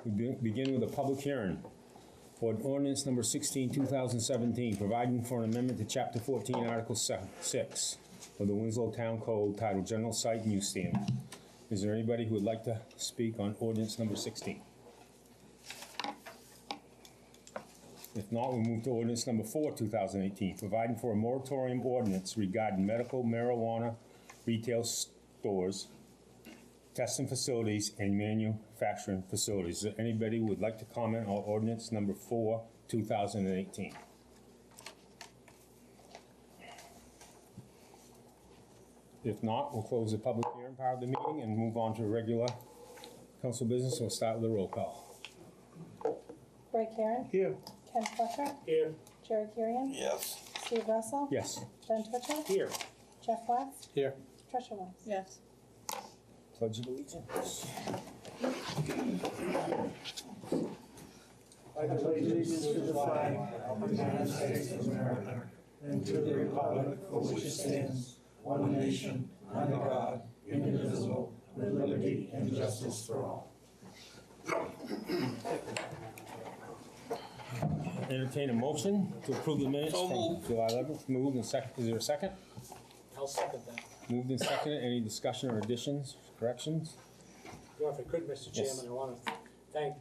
We begin with a public hearing for ordinance number 16, 2017, providing for an amendment to Chapter 14, Article 6 of the Winslow Town Code titled General Site and Use Standard. Is there anybody who would like to speak on ordinance number 16? If not, we'll move to ordinance number 4, 2018, providing for a moratorium ordinance regarding medical marijuana retail stores, testing facilities, and manufacturing facilities. Is there anybody who would like to comment on ordinance number 4, 2018? If not, we'll close the public hearing part of the meeting and move on to regular council business. We'll start with the roll call. Ray Karen? Here. Ken Fletcher? Here. Jerry Kirian? Yes. Steve Russell? Yes. Ben Twitcher? Here. Jeff West? Here. Tricia West? Yes. Pledge of allegiance. I pledge allegiance to the flag of the United States of America and to the republic for which it stands, one nation, under God, indivisible, with liberty and justice for all. Entertain a motion to approve the minutes So from moved. July 11th. Moved and second. Is there a second? I'll second that. Moved and seconded. Any discussion or additions, corrections? Well, if I could, Mr. Yes. Chairman, I want to thank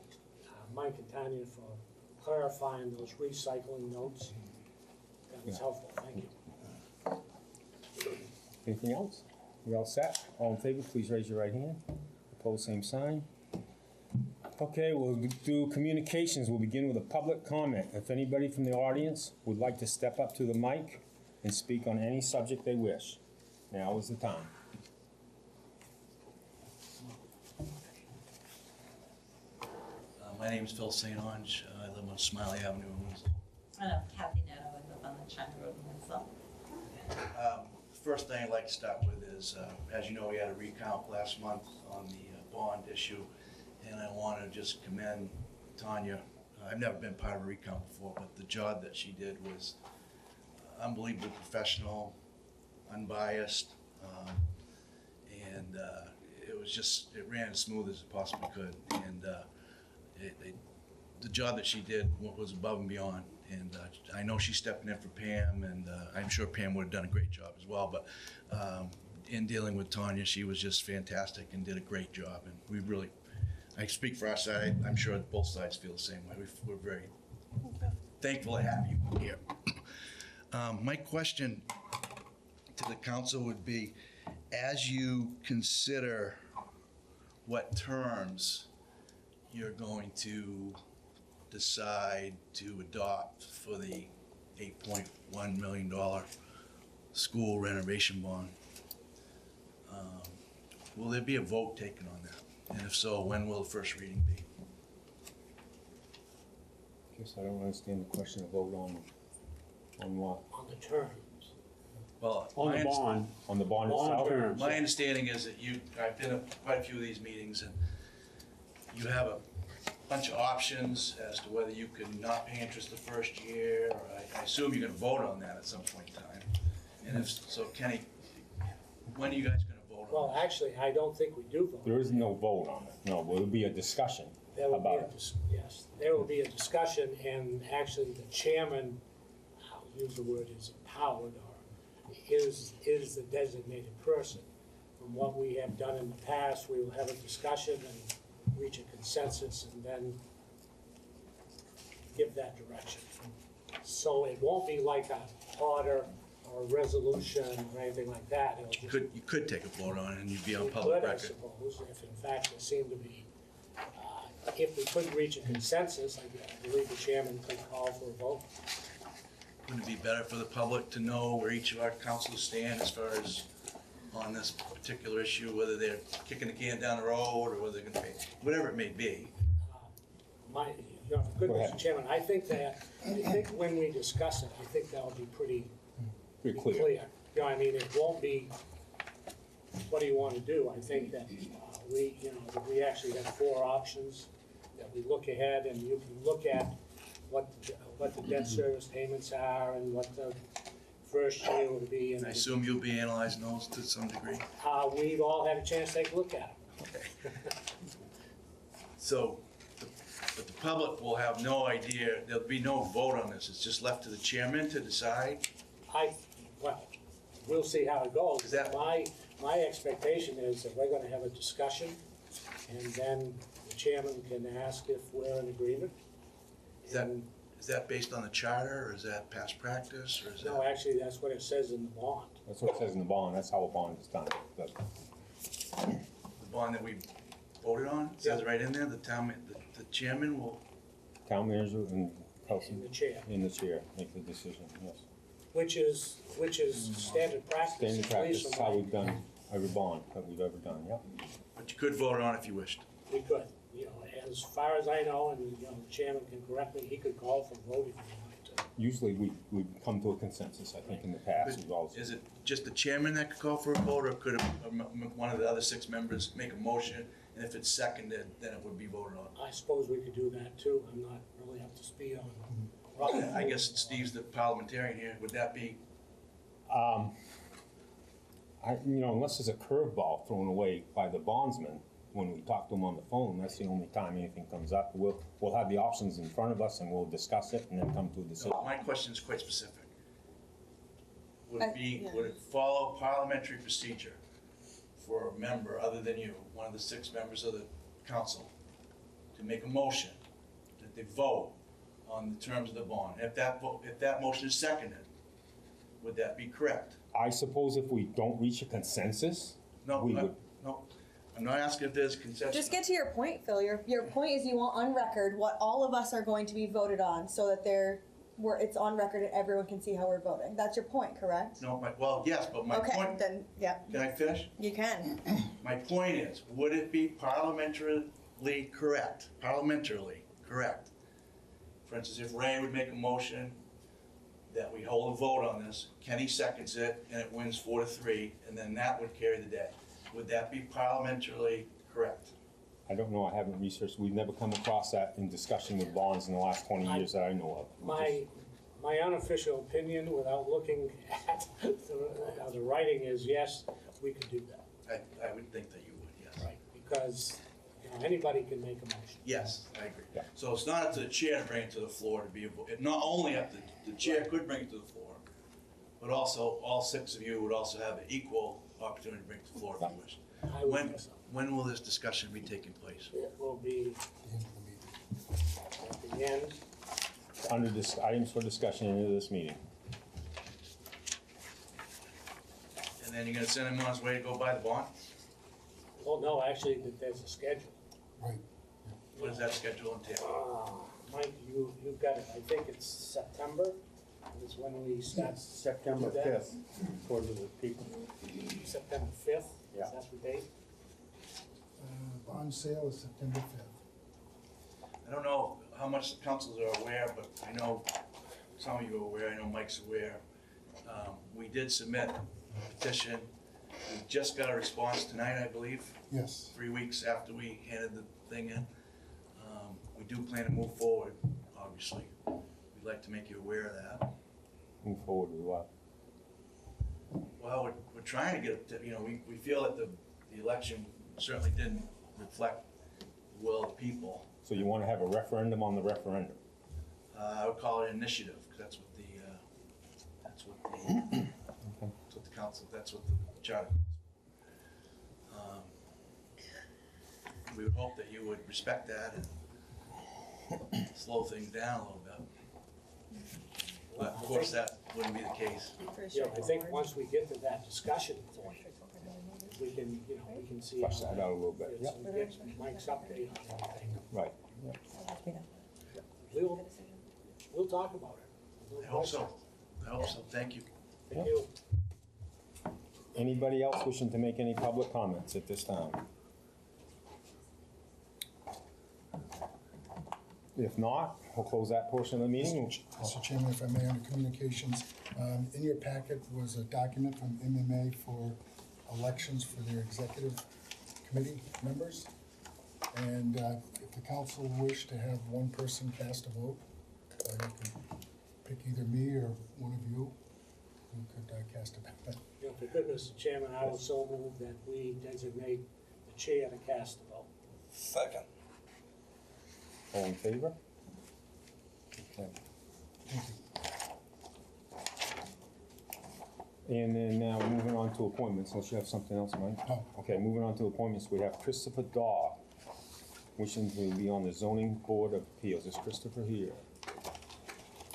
Mike and Tanya for clarifying those recycling notes. That was helpful. Thank you. Anything else? We all set? All in favor, please raise your right hand. Opposed, same sign. Okay, we'll do communications. We'll begin with a public comment. If anybody from the audience would like to step up to the mic and speak on any subject they wish, now is the time. My name is Phil St. Ange. I live on Smiley Avenue in Winslow. I'm Kathy Netto. I live on the China Road in Winslow. First thing I'd like to start with is, as you know, we had a recount last month on the bond issue, and I want to just commend Tanya. I've never been part of a recount before, but the job that she did was unbelievably professional, unbiased, and it was just, it ran as smooth as it possibly could. And the job that she did was above and beyond. And I know she's stepping in for Pam, and I'm sure Pam would have done a great job as well. But in dealing with Tanya, she was just fantastic and did a great job. And we really, I speak for our side, I'm sure that both sides feel the same way. We're very thankful to have you here. My question to the council would be, as you consider what terms you're going to decide to adopt for the $8.1 million school renovation bond, will there be a vote taken on that? And if so, when will the first reading be? Guess I don't understand the question of vote on what? On the terms. Well, On the bond. On the bond Bond itself? terms. my understanding is that I've been at quite a few of these meetings, and you have a bunch of options as to whether you can not pay interest the first year, or I assume you're gonna vote on that at some point in time. And if so, Kenny, when are you guys gonna vote Well, on that? actually, I don't think we do vote. There is no vote on it. No, but it'll be a discussion There will be about it. yes, there will be a discussion, and actually the chairman, I'll use the word, is empowered or is the designated person. From what we have done in the past, we will have a discussion and reach a consensus and then give that direction. So it won't be like a order or a resolution or anything like that. It'll just You could take a vote on it and you'd be on we public could, I record. suppose, if in fact there seemed to be, if we couldn't reach a consensus, I believe the chairman could call for a vote. Wouldn't it be better for the public to know where each of our councilors stand as far as on this particular issue, whether they're kicking the can down the road or whether they're gonna pay, whatever it may be? Good, Go ahead. Mr. Chairman, I think when we discuss it, I think that'll be pretty Pretty clear. clear. You know, I mean, it won't be, what do you want to do? I think that we actually have 4 options that we look ahead, and you can look at what the debt service payments are and what the first year will be. And I assume you'll be analyzing those to some degree. we've all had a chance to take a look at them. So But the public will have no idea, there'll be no vote on this, it's just left to the chairman to decide. Well, we'll see how it goes. Is that- My expectation is that we're gonna have a discussion, and then the chairman can ask if we're in agreement. And- Is that based on the charter, or is that past practice, or is that? No, actually, that's what it says in the bond. That's what it says in the bond, that's how a bond is done. But The bond that we voted on, it says right in there, the chairman will, town manager and In council the chair, in the chair make the decision, yes. which is standard practice. Standard at practice, least is from how my- we've done every bond that we've ever done, yep. but you could vote on it if you wished. We could, you know, as far as I know, and, you know, the chairman can correct me, he could call for voting if he wanted to. Usually we come to a consensus, I think in the past, we've always. Is it just the chairman that could call for a vote, or could one of the other 6 members make a motion, and if it's seconded, then it would be voted on? I suppose we could do that too, I'm not really up to speed on. I guess Steve's the parliamentarian here, would that be, Unless there's a curveball thrown away by the bondsman, when we talk to him on the phone, that's the only time anything comes up. We'll have the options in front of us and we'll discuss it and then come to a decision. my question is quite specific. Would yeah. would it follow parliamentary procedure for a member other than you, one of the 6 members of the council, to make a motion that they vote on the terms of the bond? If that motion is seconded, would that be correct? I suppose if we don't reach a consensus, No, we would. no, I'm not asking if there's consensus. Just get to your point, Phil. Your point is you want on record what all of us are going to be voted on, so that it's on record and everyone can see how we're voting. That's your point, correct? No, well, yes, but my Okay, point, then, yeah, can I finish? you can. My point is, would it be parliamentarily correct, for instance, if Ray would make a motion that we hold a vote on this, Kenny seconds it, and it wins 4-3, and then that would carry the day. Would that be parliamentarily correct? I don't know, I haven't researched, we've never come across that in discussion with bonds in the last 20 years that I know of. My unofficial opinion, without looking at the writing, is yes, we could do that. I would think that you would, yes. Right, because, you know, anybody can make a motion. Yes, I agree. Yeah. So it's not up to the chair to bring it to the floor to be a vote. Not only up to, the chair could bring it to the floor, but also all 6 of you would also have an equal opportunity to bring it to the floor if you wish. I would think so. When will this discussion be taking place? It will be at the end. Under this, items for discussion into this meeting. And then you're gonna send him on his way to go buy the bond? Well, no, actually, there's a schedule. Right. What does that schedule entail? Mike, you've got it, I think it's September, is when we start. September Do that. 5th, according to the people. September 5th? Yeah. Is that the date? Bond sale is September 5th. I don't know how much the councils are aware, but I know some of you are aware, I know Mike's aware. We did submit a petition. We just got a response tonight, I believe, Yes. 3 weeks after we handed the thing in. We do plan to move forward, obviously. We'd like to make you aware of that. Move forward with what? Well, we're trying to get, we feel that the election certainly didn't reflect the will of the people. So you want to have a referendum on the referendum? I would call it an initiative, because that's what the council, that's what the charter calls. We would hope that you would respect that and slow things down a little bit. But of course, that wouldn't be the case. Yeah, I think once we get to that discussion point, we can, we can see. Flesh that out a little bit, Get Mike's update on everything. Right. We'll talk about it. I hope so. Thank you. Thank you. Anybody else wishing to make any public comments at this time? If not, we'll close that portion of the meeting. Mr. Chairman, if I may, under communications, in your packet was a document from MMA for elections for their executive committee members. And if the council wished to have one person cast a vote, you could pick either me or one of you who could cast a ballot. If it could, Mr. Chairman, I will so move that we designate the chair to cast the vote. Second. All in favor? Okay. And then now moving on to appointments, unless you have something else, Mike? No. Okay, moving on to appointments, we have Christopher Daw, wishing to be on the zoning board of appeals. Is Christopher here?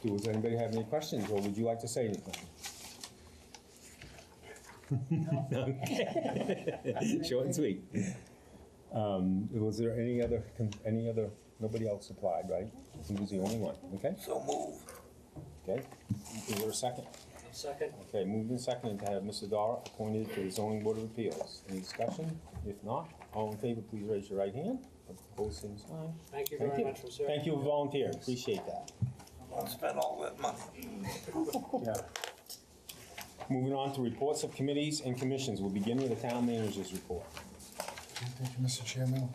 Does anybody have any questions, or would you like to say anything? Short and sweet. Was there any other, nobody else applied, right? He was the only one, okay? So move. Okay, is there a second? Second, Okay, moved and seconded to have Mr. Dara appointed to the zoning board of appeals. Any discussion? If not, all in favor, please raise your right hand. Opposed, same sign. thank you very much for serving. Thank you for volunteering, appreciate that. I'll spend all that money. Yeah. Moving on to reports of committees and commissions. We'll begin with the town manager's report. Thank you, Mr. Chairman.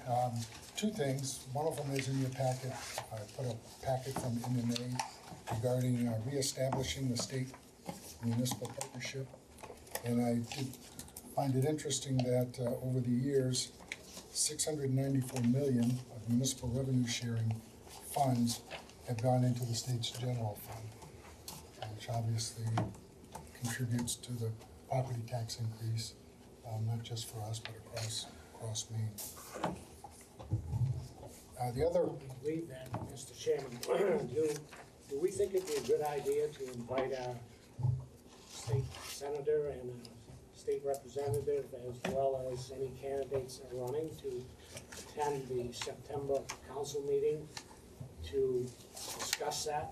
Two things. One of them is in your packet. I put a packet from MMA regarding reestablishing the state municipal partnership. And I did find it interesting that over the years, 694 million of municipal revenue sharing funds have gone into the state's general fund, which obviously contributes to the property tax increase, not just for us, but across Maine. The other, Leave that, Mr. Chairman. Do we think it'd be a good idea to invite our state senator and a state representative, as well as any candidates that are running, to attend the September council meeting to discuss that?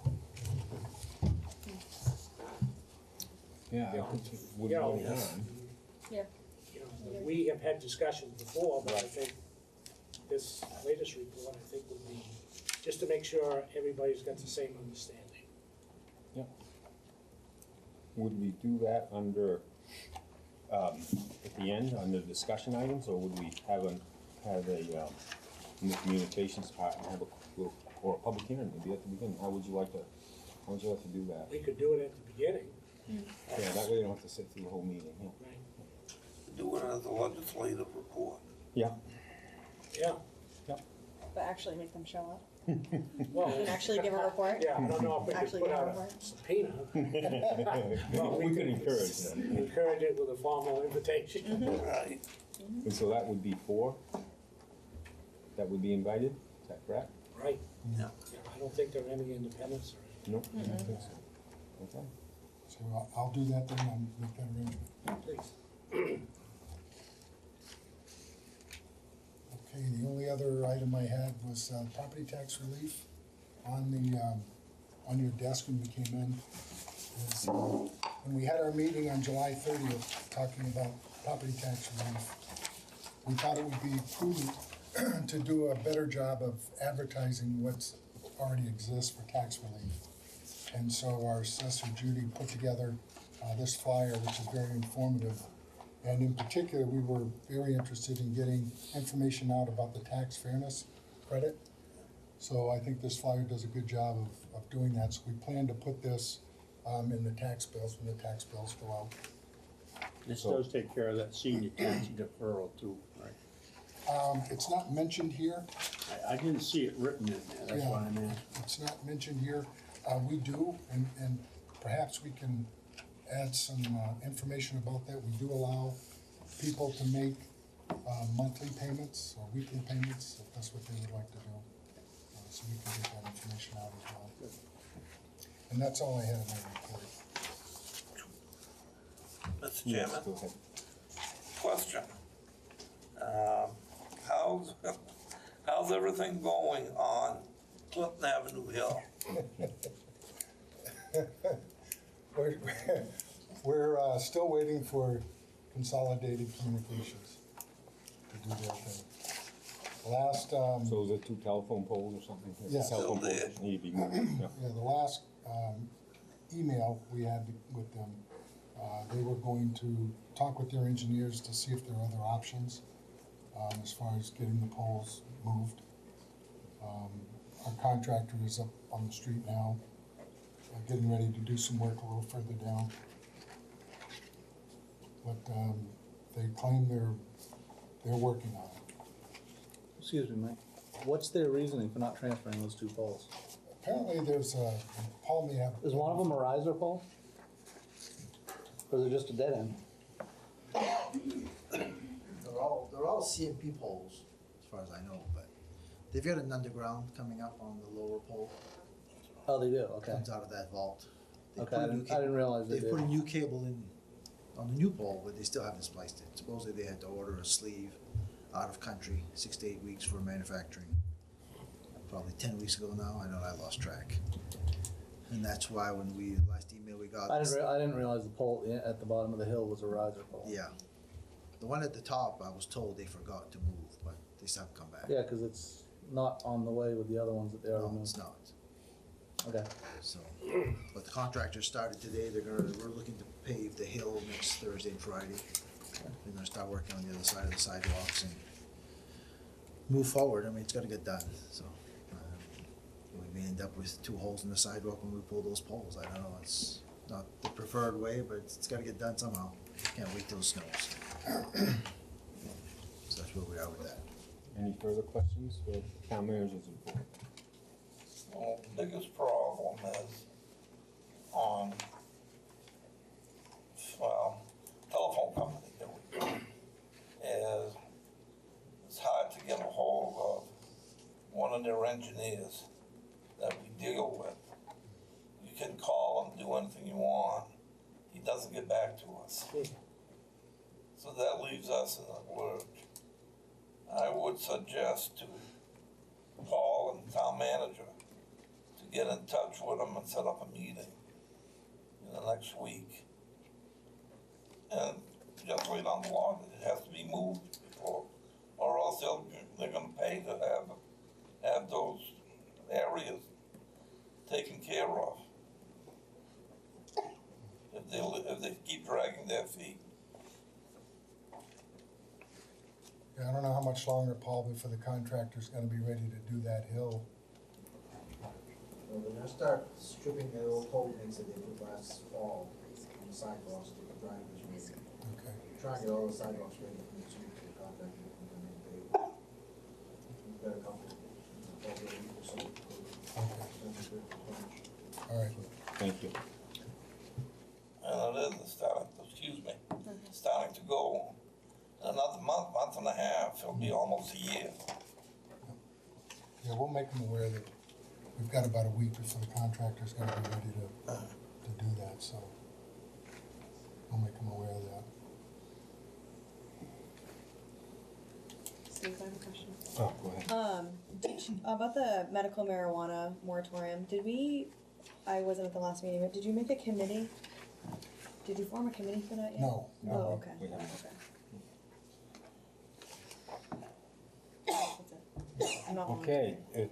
Yeah. You know, Yeah. you know, we have had discussions before, but I think this latest report, I think, would be, just to make sure everybody's got the same understanding. Would we do that under, at the end, under discussion items, or would we have in the communications part and have a little, or a public hearing, maybe at the beginning? How would you like to do that? We could do it at the beginning. Yeah, that way you don't have to sit through the whole meeting, yeah. Right. Do it as a legislative report. Yeah. Yeah, But actually make them show up. well. And actually give a report. Yeah, I don't know if we Actually could put give a out report. a subpoena. Well, We could encourage that. Encourage it with a formal invitation. Right. And so that would be 4 that would be invited, is that correct? Right. Yeah. Yeah, I don't think there are any independents or No, I don't think so. Okay. so I'll do that then, I'll make that arrangement. anything. Please. Okay, the only other item I had was property tax relief on on your desk when you came in. Is, when we had our meeting on July 30th, talking about property tax relief, we thought it would be prudent to do a better job of advertising what's already exists for tax relief. And so our assessor Judy put together this flyer, which is very informative. And in particular, we were very interested in getting information out about the tax fairness credit. So I think this flyer does a good job of doing that. So we plan to put this in the tax bills when the tax bills go out. This does take care of that senior tax deferral too, right? It's not mentioned here. I didn't see it written in there, that's why I'm asking. It's not mentioned here. We do, and perhaps we can add some information about that. We do allow people to make monthly payments or weekly payments, if that's what they would like to do. So we can get that information out as well. And that's all I had in my report. Mr. Yes, Chairman, go ahead. question. How's everything going on Clinton Avenue Hill? We're still waiting for Consolidated Communications to do their thing. Last, So is it 2 telephone poles or something? Yes. Telephone Still poles there. that need to be moved, yeah. yeah, the last email we had with them, they were going to talk with their engineers to see if there are other options as far as getting the poles moved. Our contractor is up on the street now, getting ready to do some work a little further down. But they claim they're working on it. Excuse me, Mike. What's their reasoning for not transferring those two poles? Apparently there's a, Paul may have. Is one of them a riser pole? Or is it just a dead end? They're all CMP poles, as far as I know, but they've got an underground coming up on the lower pole. Oh, they do, okay. Comes out of that vault. They Okay, put I a new didn't realize they They did. put a new cable in on the new pole, but they still haven't spliced it. Supposedly they had to order a sleeve out of country, 6 to 8 weeks for manufacturing. Probably 10 weeks ago now, I know I lost track. And that's why when last email we got. I didn't realize the pole at the bottom of the hill was a riser pole. Yeah. The one at the top, I was told they forgot to move, but they still haven't come back. Yeah, cause it's not on the way with the other ones that they already No, moved. it's not. Okay, So, but the contractors started today, we're looking to pave the hill next Thursday and Friday. They're gonna start working on the other side of the sidewalks and move forward. I mean, it's gotta get done, so. We may end up with 2 holes in the sidewalk when we pull those poles. I don't know, it's not the preferred way, but it's gotta get done somehow. Can't wait till it snows. So that's where we are with that. Any further questions for town managers report? Well, the biggest problem is on, well, telephone company that we use, is it's hard to get a hold of one of their engineers that we deal with. You can call him, do anything you want, he doesn't get back to us. So that leaves us in a lurch. I would suggest to Paul and town manager to get in touch with them and set up a meeting in the next week. And just wait on the law, it has to be moved before, or else they're gonna pay to have those areas taken care of. If they keep dragging their feet. Yeah, I don't know how much longer, Paul, before the contractor's gonna be ready to do that hill. Well, they're gonna start stripping the old pole things that they put last fall on the sidewalks to the drivers ready. Okay. Trying to get all the sidewalks ready for next week for the contractor to come in and pave. We've got a couple, probably a week or so. All right. Thank you. And it is starting to go. In another month and a half, it'll be almost a year. Yeah, we'll make them aware that we've got about a week before the contractor's gonna be ready to do that, so we'll make them aware of that. Steve, I have a question. Oh, go ahead. About the medical marijuana moratorium, I wasn't at the last meeting, but did you make a committee? Did you form a committee for that yet? No. Oh, okay, we haven't. okay. That's it. I'm not. Okay, if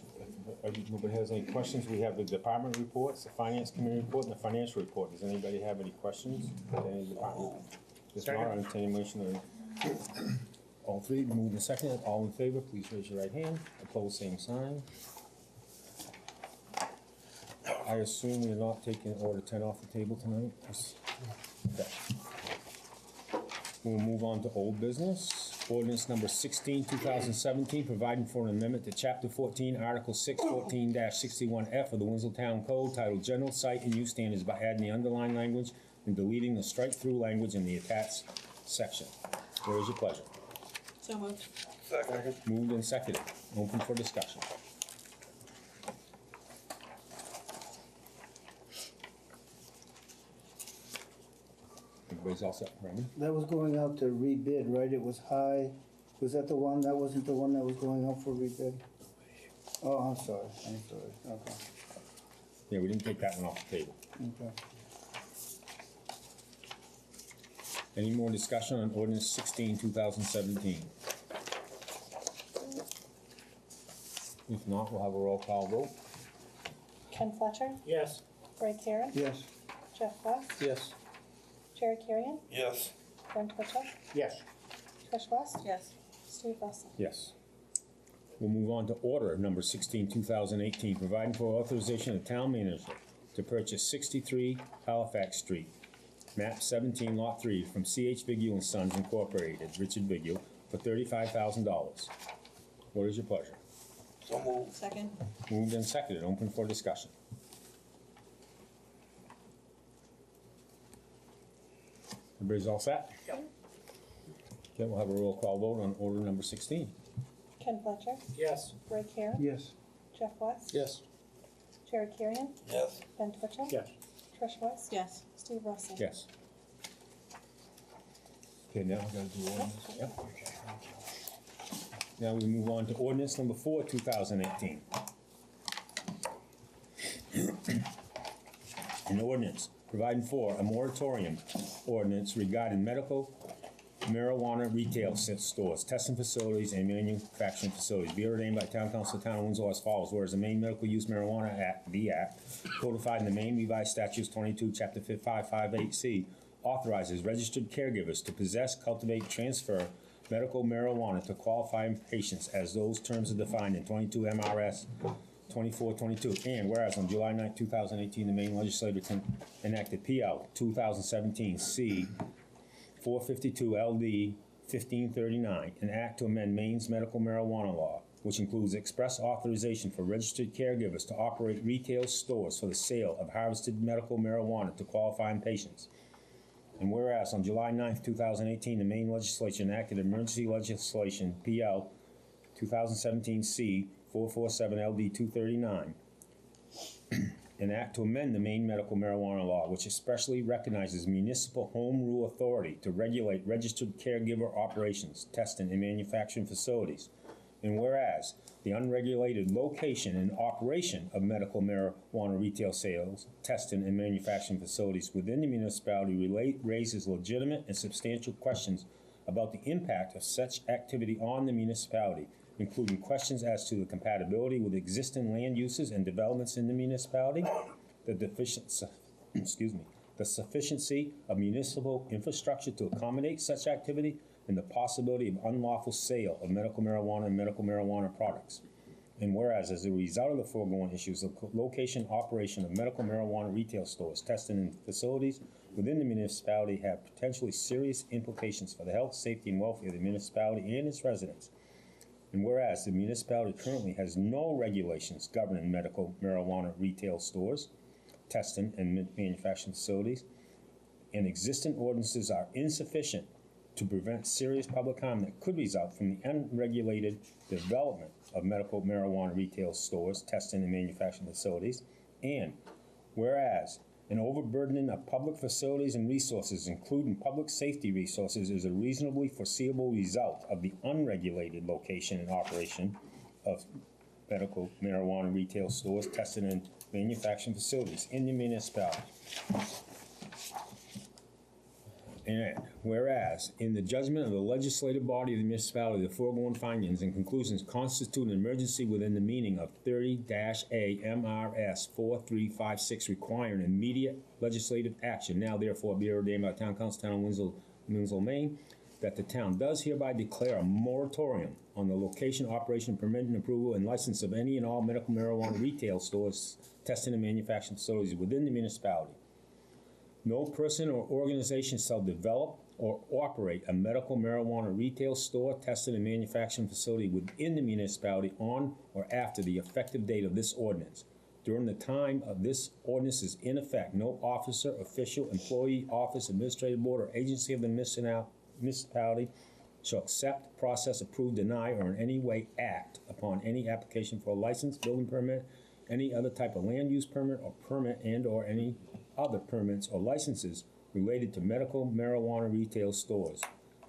nobody has any questions, we have the department reports, the finance committee report, and the financial report. Does anybody have any questions? Any department? If not, I'll entertain a motion to all three, move in second. All in favor, please raise your right hand. Opposed, same sign. I assume you're not taking order 10 off the table tonight? Okay. We'll move on to old business. Ordinance number 16, 2017, providing for an amendment to Chapter 14, Article 6, 14-61F of the Winslow Town Code titled General Site and Use Standards by adding the underlined language and deleting the strike-through language in the attached section. What is your pleasure? So moved. Second. Moved and seconded. Open for discussion. Everybody's all set, Randy? That was going out to rebid, right? It was high. Was that the one? That wasn't the one that was going out for rebid? Oh, I'm sorry. Okay. Yeah, we didn't take that one off the table. Okay. Any more discussion on ordinance 16, 2017? If not, we'll have a roll call vote. Ken Fletcher, yes. Ray Karen, Yes. Jeff West, yes. Jerry Kirian, Yes. Brent Mitchell, Yes. Trish West, Yes. Steve Russell. Yes. We'll move on to order number 16, 2018, providing for authorization of town manager to purchase 63 Halifax Street, map 17, lot 3, from C.H. Vigil and Sons Incorporated, Richard Vigil, for $35,000. What is your pleasure? So moved. Second. Moved and seconded, open for discussion. Everybody's all set? Yep. Okay, we'll have a roll call vote on order number 16. Ken Fletcher, Yes. Ray Karen, Yes. Jeff West, Yes. Jerry Kurian, Yes. Ben Twitchell. Yes. Trish West. Yes. Steve Russell. Yes. Okay, now we gotta do ordinance. Yep. Now we move on to ordinance number 4, 2018. An ordinance providing for a moratorium ordinance regarding medical marijuana retail stores, testing facilities, and manufacturing facilities. Be ordained by Town Council of the Town of Winslow as follows. Whereas the Maine Medical Use Marijuana Act, the Act, codified in the Maine Revised Statutes 22, Chapter 558C, authorizes registered caregivers to possess, cultivate, transfer medical marijuana to qualifying patients as those terms are defined in 22 MRS 2422. And whereas on July 9, 2018, the Maine Legislature enacted PL 2017 C 452 LD 1539, an act to amend Maine's medical marijuana law, which includes express authorization for registered caregivers to operate retail stores for the sale of harvested medical marijuana to qualifying patients. And whereas on July 9th, 2018, the Maine Legislature enacted emergency legislation PL 2017 C 447 LD 239, an act to amend the Maine medical marijuana law, which especially recognizes municipal home rule authority to regulate registered caregiver operations, testing, and manufacturing facilities. And whereas the unregulated location and operation of medical marijuana retail sales, testing, and manufacturing facilities within the municipality raises legitimate and substantial questions about the impact of such activity on the municipality, including questions as to the compatibility with existing land uses and developments in the municipality, the sufficiency of municipal infrastructure to accommodate such activity, and the possibility of unlawful sale of medical marijuana and medical marijuana products. And whereas, as a result of the foregoing issues, the location operation of medical marijuana retail stores, testing, and facilities within the municipality have potentially serious implications for the health, safety, and welfare of the municipality and its residents. And whereas the municipality currently has no regulations governing medical marijuana retail stores, testing, and manufacturing facilities, and existing ordinances are insufficient to prevent serious public harm that could result from the unregulated development of medical marijuana retail stores, testing, and manufacturing facilities. And whereas an overburdening of public facilities and resources, including public safety resources, is a reasonably foreseeable result of the unregulated location and operation of medical marijuana retail stores, testing, and manufacturing facilities in the municipality. And whereas, in the judgment of the legislative body of the municipality, the foregoing findings and conclusions constitute an emergency within the meaning of 30-A MRS 4356, requiring immediate legislative action. Now, therefore, be ordained by the Town Council, Town of Winslow, Maine, that the town does hereby declare a moratorium on the location, operation, permitting, approval, and license of any and all medical marijuana retail stores, testing, and manufacturing facilities within the municipality. No person or organization shall develop or operate a medical marijuana retail store, testing, and manufacturing facility within the municipality on or after the effective date of this ordinance. During the time of this ordinance is in effect, no officer, official, employee, office, administrative board, or agency of the municipality shall accept, process, approve, deny, or in any way act upon any application for a license, building permit, any other type of land use permit or permit, and or any other permits or licenses related to medical marijuana retail stores,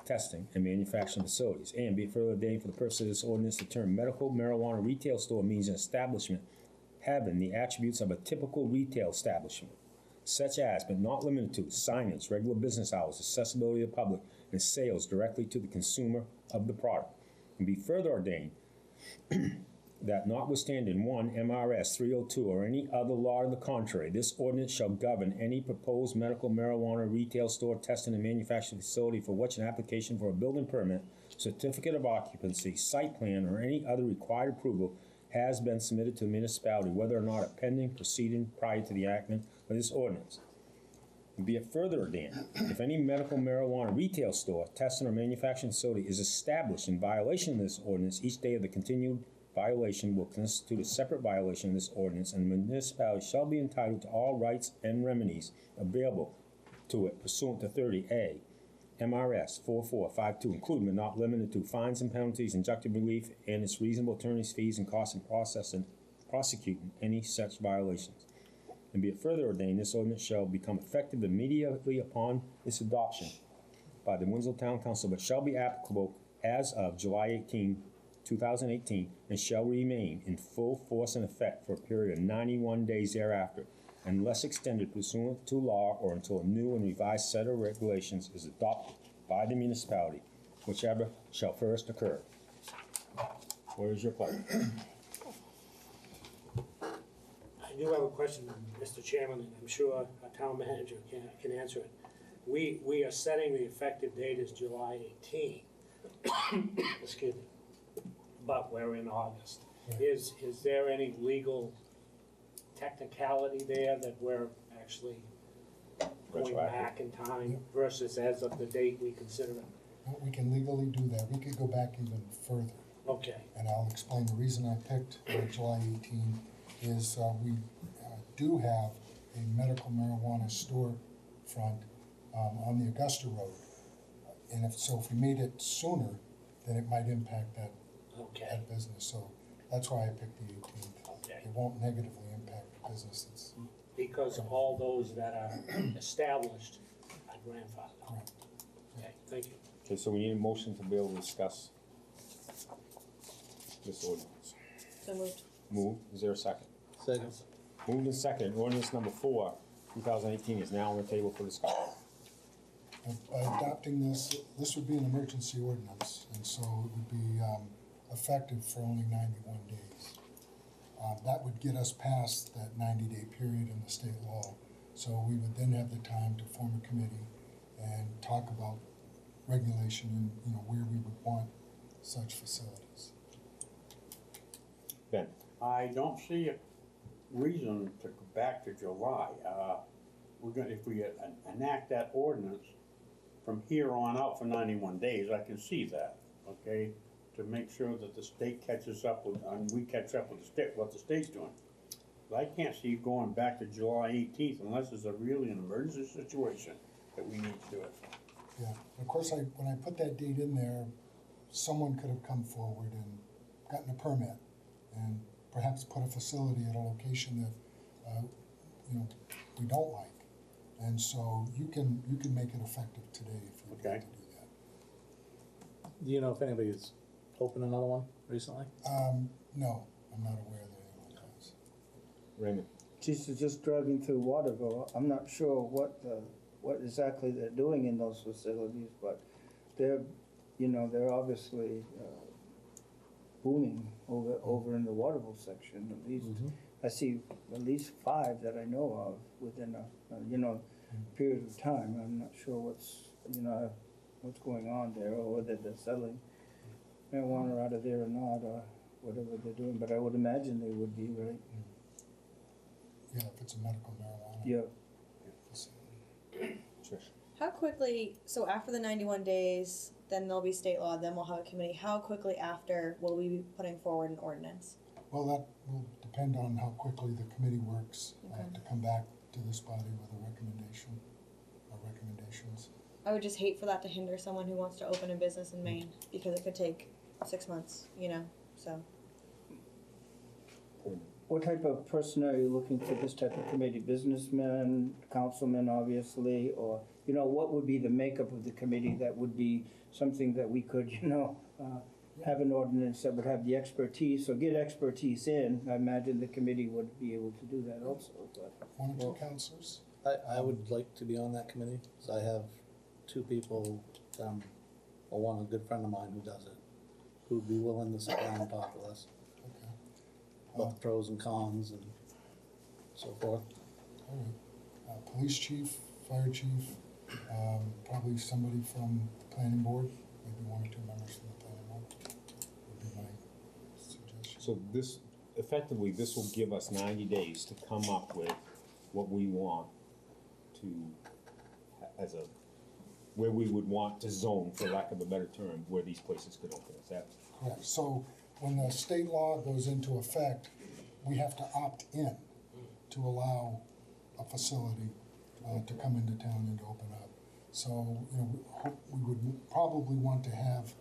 testing, and manufacturing facilities. And be it further ordained, for the purpose of this ordinance, the term medical marijuana retail store means an establishment having the attributes of a typical retail establishment, such as, but not limited to, signage, regular business hours, accessibility to the public, and sales directly to the consumer of the product. And be further ordained that notwithstanding 1 MRS 302 or any other law to the contrary, this ordinance shall govern any proposed medical marijuana retail store, testing, and manufacturing facility for which an application for a building permit, certificate of occupancy, site plan, or any other required approval has been submitted to the municipality, whether or not a pending proceeding prior to the enactment of this ordinance. And be it further ordained, if any medical marijuana retail store, testing, or manufacturing facility is established in violation of this ordinance each day of the continued violation will constitute a separate violation of this ordinance, and the municipality shall be entitled to all rights and remedies available to it pursuant to 30A MRS 4452, including but not limited to fines and penalties, injunctive relief, and its reasonable attorney's fees and costs in prosecuting any such violations. And be it further ordained, this ordinance shall become effective immediately upon its adoption by the Winslow Town Council, but shall be applicable as of July 18, 2018, and shall remain in full force and effect for a period of 91 days thereafter, unless extended pursuant to law or until a new and revised set of regulations is adopted by the municipality, whichever shall first occur. What is your pleasure? I do have a question, Mr. Chairman, and I'm sure our town manager can answer it. We are setting the effective date as July 18. Excuse me. But we're in August. Is there any legal technicality there that we're actually going back in time versus as of the date we consider it? No, we can legally do that. We could go back even further. Okay. And I'll explain the reason I picked July 18 is we do have a medical marijuana storefront on the Augusta Road. And if we made it sooner, then it might impact that business. So that's why I picked the 18th. Okay. It won't negatively impact the business that's Because all those that are established are grandfathered. correct. Okay, thank you. Okay, so we need a motion to be able to discuss this ordinance. So moved. Move, is there a second? Second. Moved and second, ordinance number 4, 2018 is now on the table for discussion. By adopting this would be an emergency ordinance, and so it would be effective for only 91 days. That would get us past that 90-day period in the state law. So we would then have the time to form a committee and talk about regulation and where we would want such facilities. Ben? I don't see a reason to go back to July. If we enact that ordinance from here on out for 91 days, I can see that, okay? To make sure that the state catches up with, and we catch up with the state, what the state's doing. But I can't see going back to July 18th unless it's really an emergency situation that we need to do it. Yeah, of course, when I put that date in there, someone could have come forward and gotten a permit and perhaps put a facility at a location that we don't like. And so you can make it effective today if you want to do that. Do you know if anybody's opened another one recently? No, I'm not aware that anyone has. Raymond? Just driving through Waterville, I'm not sure what exactly they're doing in those facilities, but they're obviously booming over in the Waterville section. At least I see at least 5 that I know of within a period of time. I'm not sure what's going on there, or whether they're selling marijuana out of there or not, or whatever they're doing. But I would imagine they would be, right? Yeah, if it's a medical marijuana. Yeah. How quickly, so after the 91 days, then there'll be state law, then we'll have a committee. How quickly after will we be putting forward an ordinance? Well, that will depend on how quickly the committee works to come back to this body with a recommendation or recommendations. I would just hate for that to hinder someone who wants to open a business in Maine, because it could take 6 months, so. What type of person are you looking for this type of committee? Businessmen, councilmen, obviously, or, what would be the makeup of the committee that would be something that we could, have an ordinance that would have the expertise, or get expertise in? I imagine the committee would be able to do that also, but. One or two councilors? I would like to be on that committee, because I have 2 people, one a good friend of mine who does it, who'd be willing to sit down and talk with us about the pros and cons and so forth. All right. Police chief, fire chief, probably somebody from the planning board, maybe 1 or 2 members from the planning board would be my suggestion. So this will give us 90 days to come up with what we want to, where we would want to zone, for lack of a better term, where these places could open. Is that? Correct. So when the state law goes into effect, we have to opt in to allow a facility to come into town and to open up. So, you know, we would probably want to have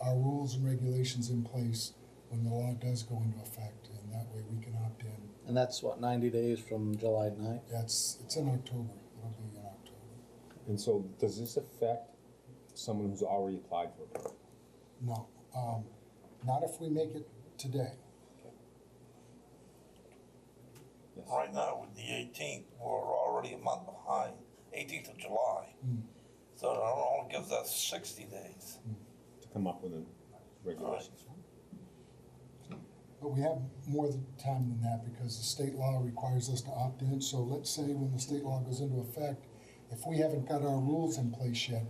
our rules and regulations in place when the law does go into effect, and that way we can opt in. And that's what, 90 days from July 9th? It's in October, it'll be in October. And so, does this affect someone who's already applied for a permit? No, not if we make it today. Yes. Right now, with the 18th, we're already a month behind, 18th of July. So it only gives us 60 days. To come up with the regulations. But we have more time than that because the state law requires us to opt in. So let's say when the state law goes into effect, if we haven't got our rules in place yet,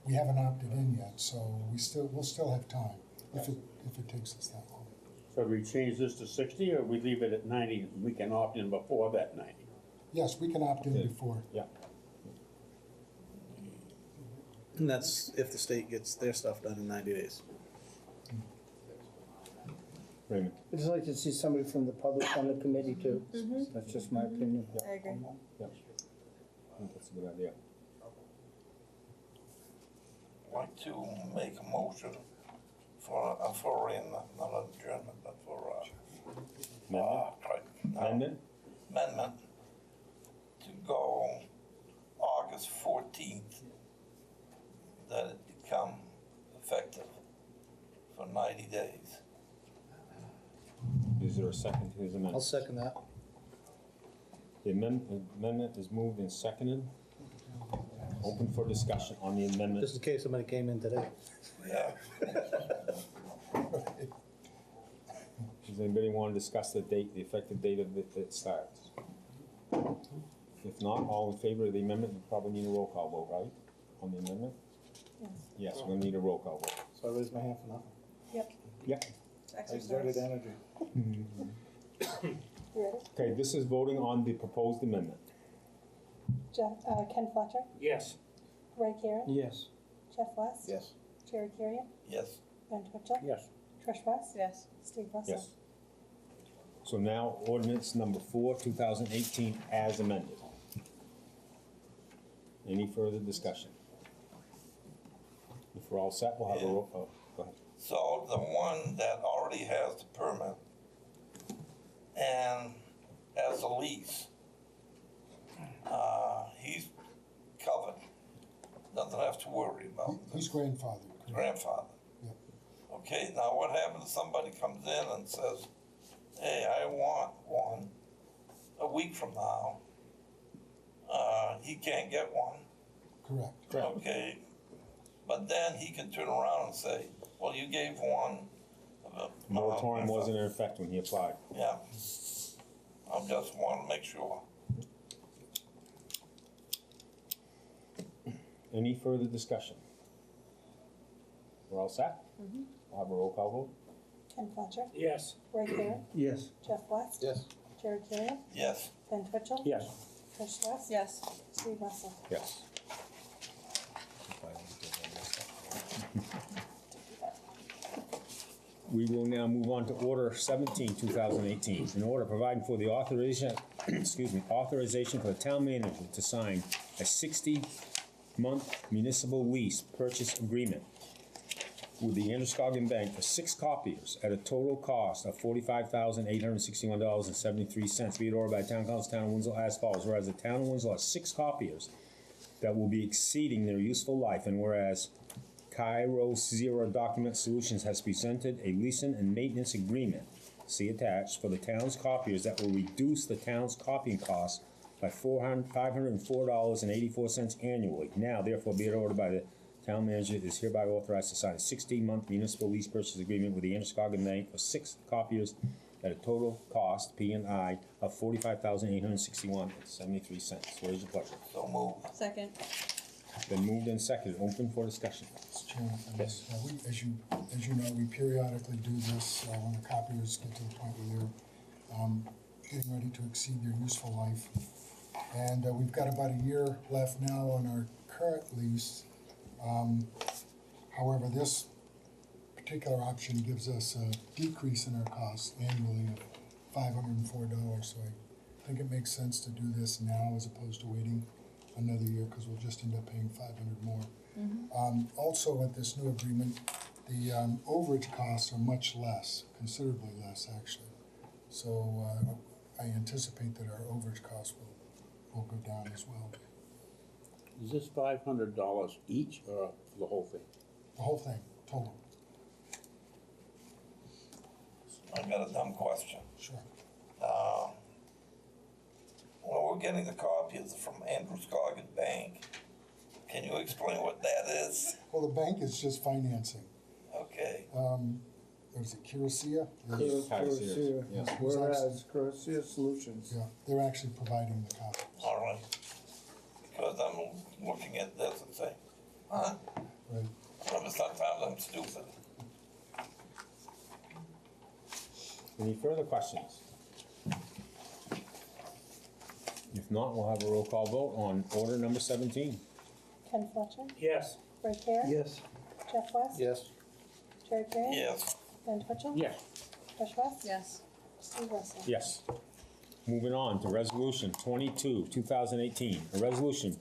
we haven't opted in yet. So we'll still have time if it takes us that long. So we change this to 60, or we leave it at 90, we can opt in before that 90? Yes, we can opt in before. Yeah. And that's if the state gets their stuff done in 90 days. Raymond? I'd just like to see somebody from the public on the committee too. That's just my opinion. I agree. Yeah. I think that's a good idea. I'd like to make a motion for not adjournment, but for Amendment? amendment to go August 14th, that it become effective for 90 days. Is there a second to his I'll amendment? second that. The amendment is moved and seconded. Open for discussion on the amendment. Just in case somebody came in today. Yeah. Does anybody want to discuss the effective date of it starts? If not, all in favor of the amendment, you probably need a roll call vote, right? On the amendment? Yes. Yes, we're gonna need a roll call vote. So I raised my hand for nothing. Yep. Yep. It's I exerted exercise. energy. You ready? Okay, this is voting on the proposed amendment. Ken Fletcher, Yes. Ray Karen, Yes. Jeff West. Yes. Jerry Kirian, Yes. Ben Twitchell. Yes. Trish West. Yes. Steve Russell. Yes. So now ordinance number 4, 2018 as amended. Any further discussion? If we're all set, we'll have a roll call. Go ahead. So the one that already has the permit and has a lease, he's covered. Doesn't have to worry about He's grandfathered. his grandfather. Yep. Okay, now what happens if somebody comes in and says, hey, I want one a week from now? He can't get one. Correct. Okay, but then he can turn around and say, well, you gave one. Moratorium wasn't in effect when he applied. Yeah. I just want to make sure. Any further discussion? We're all set? We'll have a roll call vote. Ken Fletcher, Yes. Ray Karen, Yes. Jeff West. Yes. Jerry Kirian, Yes. Ben Twitchell. Yes. Trish West. Yes. Steve Russell. Yes. We will now move on to Order 17, 2018. An order providing for the authorization, authorization for the town manager to sign a 60-month municipal lease purchase agreement with the Androscoggin Bank for 6 copiers at a total cost of $45,861.73. Be it ordered by the Town Council, Town of Winslow as follows. Whereas the Town of Winslow has 6 copiers that will be exceeding their useful life, and whereas Kairos Zero Document Solutions has presented a leasing and maintenance agreement, see attached, for the town's copiers that will reduce the town's copying costs by $504.84 annually. Now, therefore, be it ordered by the town manager is hereby authorized to sign a 16-month municipal lease purchase agreement with the Androscoggin Bank for 6 copiers at a total cost, P&I, of $45,861.73. What is your pleasure? So move. Second. Been moved and seconded. Open for discussion. Mr. Chairman, if I may, Yes. as you know, we periodically do this when the copiers get to the point where they're getting ready to exceed their useful life. And we've got about a year left now on our current lease. However, this particular option gives us a decrease in our costs annually of $504, so I think it makes sense to do this now as opposed to waiting another year, because we'll just end up paying 500 more. Also, at this new agreement, the overage costs are much less, considerably less, actually. So I anticipate that our overage costs will go down as well. Is this $500 each or for the whole thing? The whole thing, total. I got a dumb question. Sure. Well, we're getting a copy from Andrew Scoggin Bank. Can you explain what that is? Well, the bank is just financing. Okay. There's a Curacao. Curacao, yes. whereas Curacao Solutions. Yeah, they're actually providing the copy. All right. Because I'm looking at this and saying, huh? Right. Sometimes I'm stupid. Any further questions? If not, we'll have a roll call vote on order number 17. Ken Fletcher, Yes. Ray Care, Yes. Jeff West, Yes. Jerry Period, Yes. Ben Twitchell. Yes. Trish West, Yes. Steve Russell. Yes. Moving on to Resolution 22, 2018, a resolution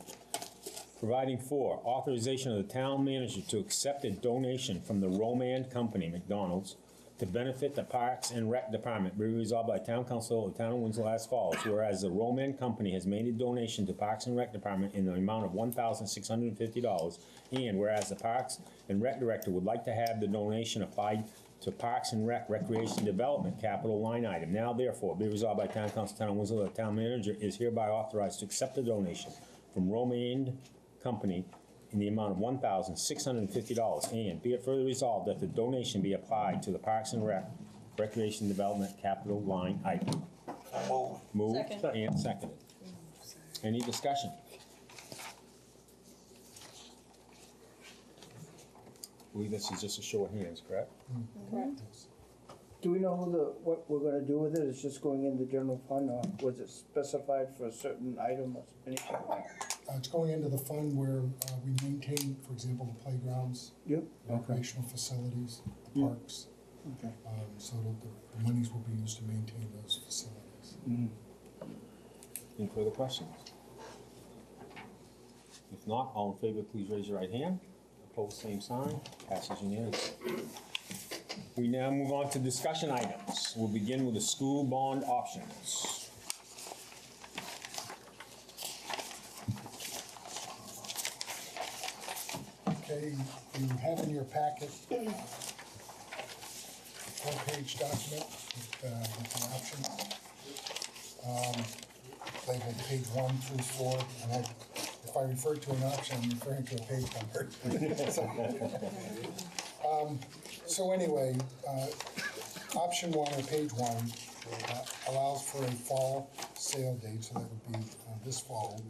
providing for authorization of the town manager to accept a donation from the Roman Company, McDonald's, to benefit the Parks and Rec Department, be resolved by Town Council of the Town of Winslow as follows. Whereas the Roman Company has made a donation to Parks and Rec Department in the amount of $1,650, and whereas the Parks and Rec Director would like to have the donation applied to Parks and Rec Recreation Development capital line item. Now therefore, be resolved by Town Council of the Town of Winslow, the Town Manager is hereby authorized to accept the donation from Roman Company in the amount of $1,650, and be it further resolved that the donation be applied to the Parks and Recreation Development capital line item. Move. Moved Second. and seconded. Any discussion? I believe this is just a show of hands, correct? Correct. Do we know what we're gonna do with it? It's just going in the general fund, or was it specified for a certain item or anything? It's going into the fund where we maintain, for example, the playgrounds, Yep. recreational facilities, the Yeah. parks. Okay. So the monies will be used to maintain those facilities. Any further questions? If not, all in favor, please raise your right hand. Opposed, same sign. Passes unanimously. We now move on to discussion items. We'll begin with the school bond options. Okay, you have in your packet a four-page document with the options. Labeled page 1 through 4, and if I refer to an option, I'm referring to a page number. So anyway, option 1 or page 1 allows for a fall sale date, so that would be this fall.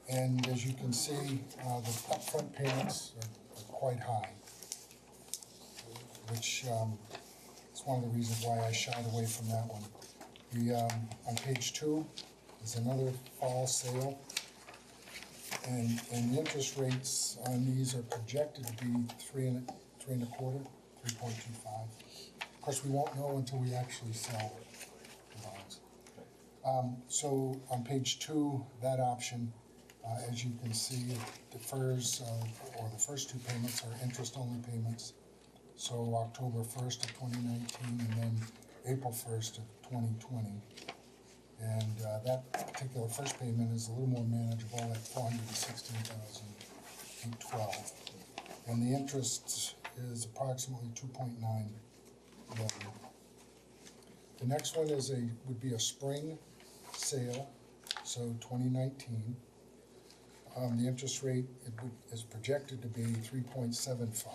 And as you can see, the upfront payments are quite high, which is one of the reasons why I shied away from that one. On page 2 is another fall sale, and the interest rates on these are projected to be 3.25%, 3.25. Of course, we won't know until we actually sell the bonds. So on page 2, that option, as you can see, it defers, or the first 2 payments are interest-only payments. So October 1st of 2019 and then April 1st of 2020. And that particular first payment is a little more manageable at $416,812. And the interest is approximately 2.9 million. The next one would be a spring sale, so 2019. The interest rate is projected to be 3.75.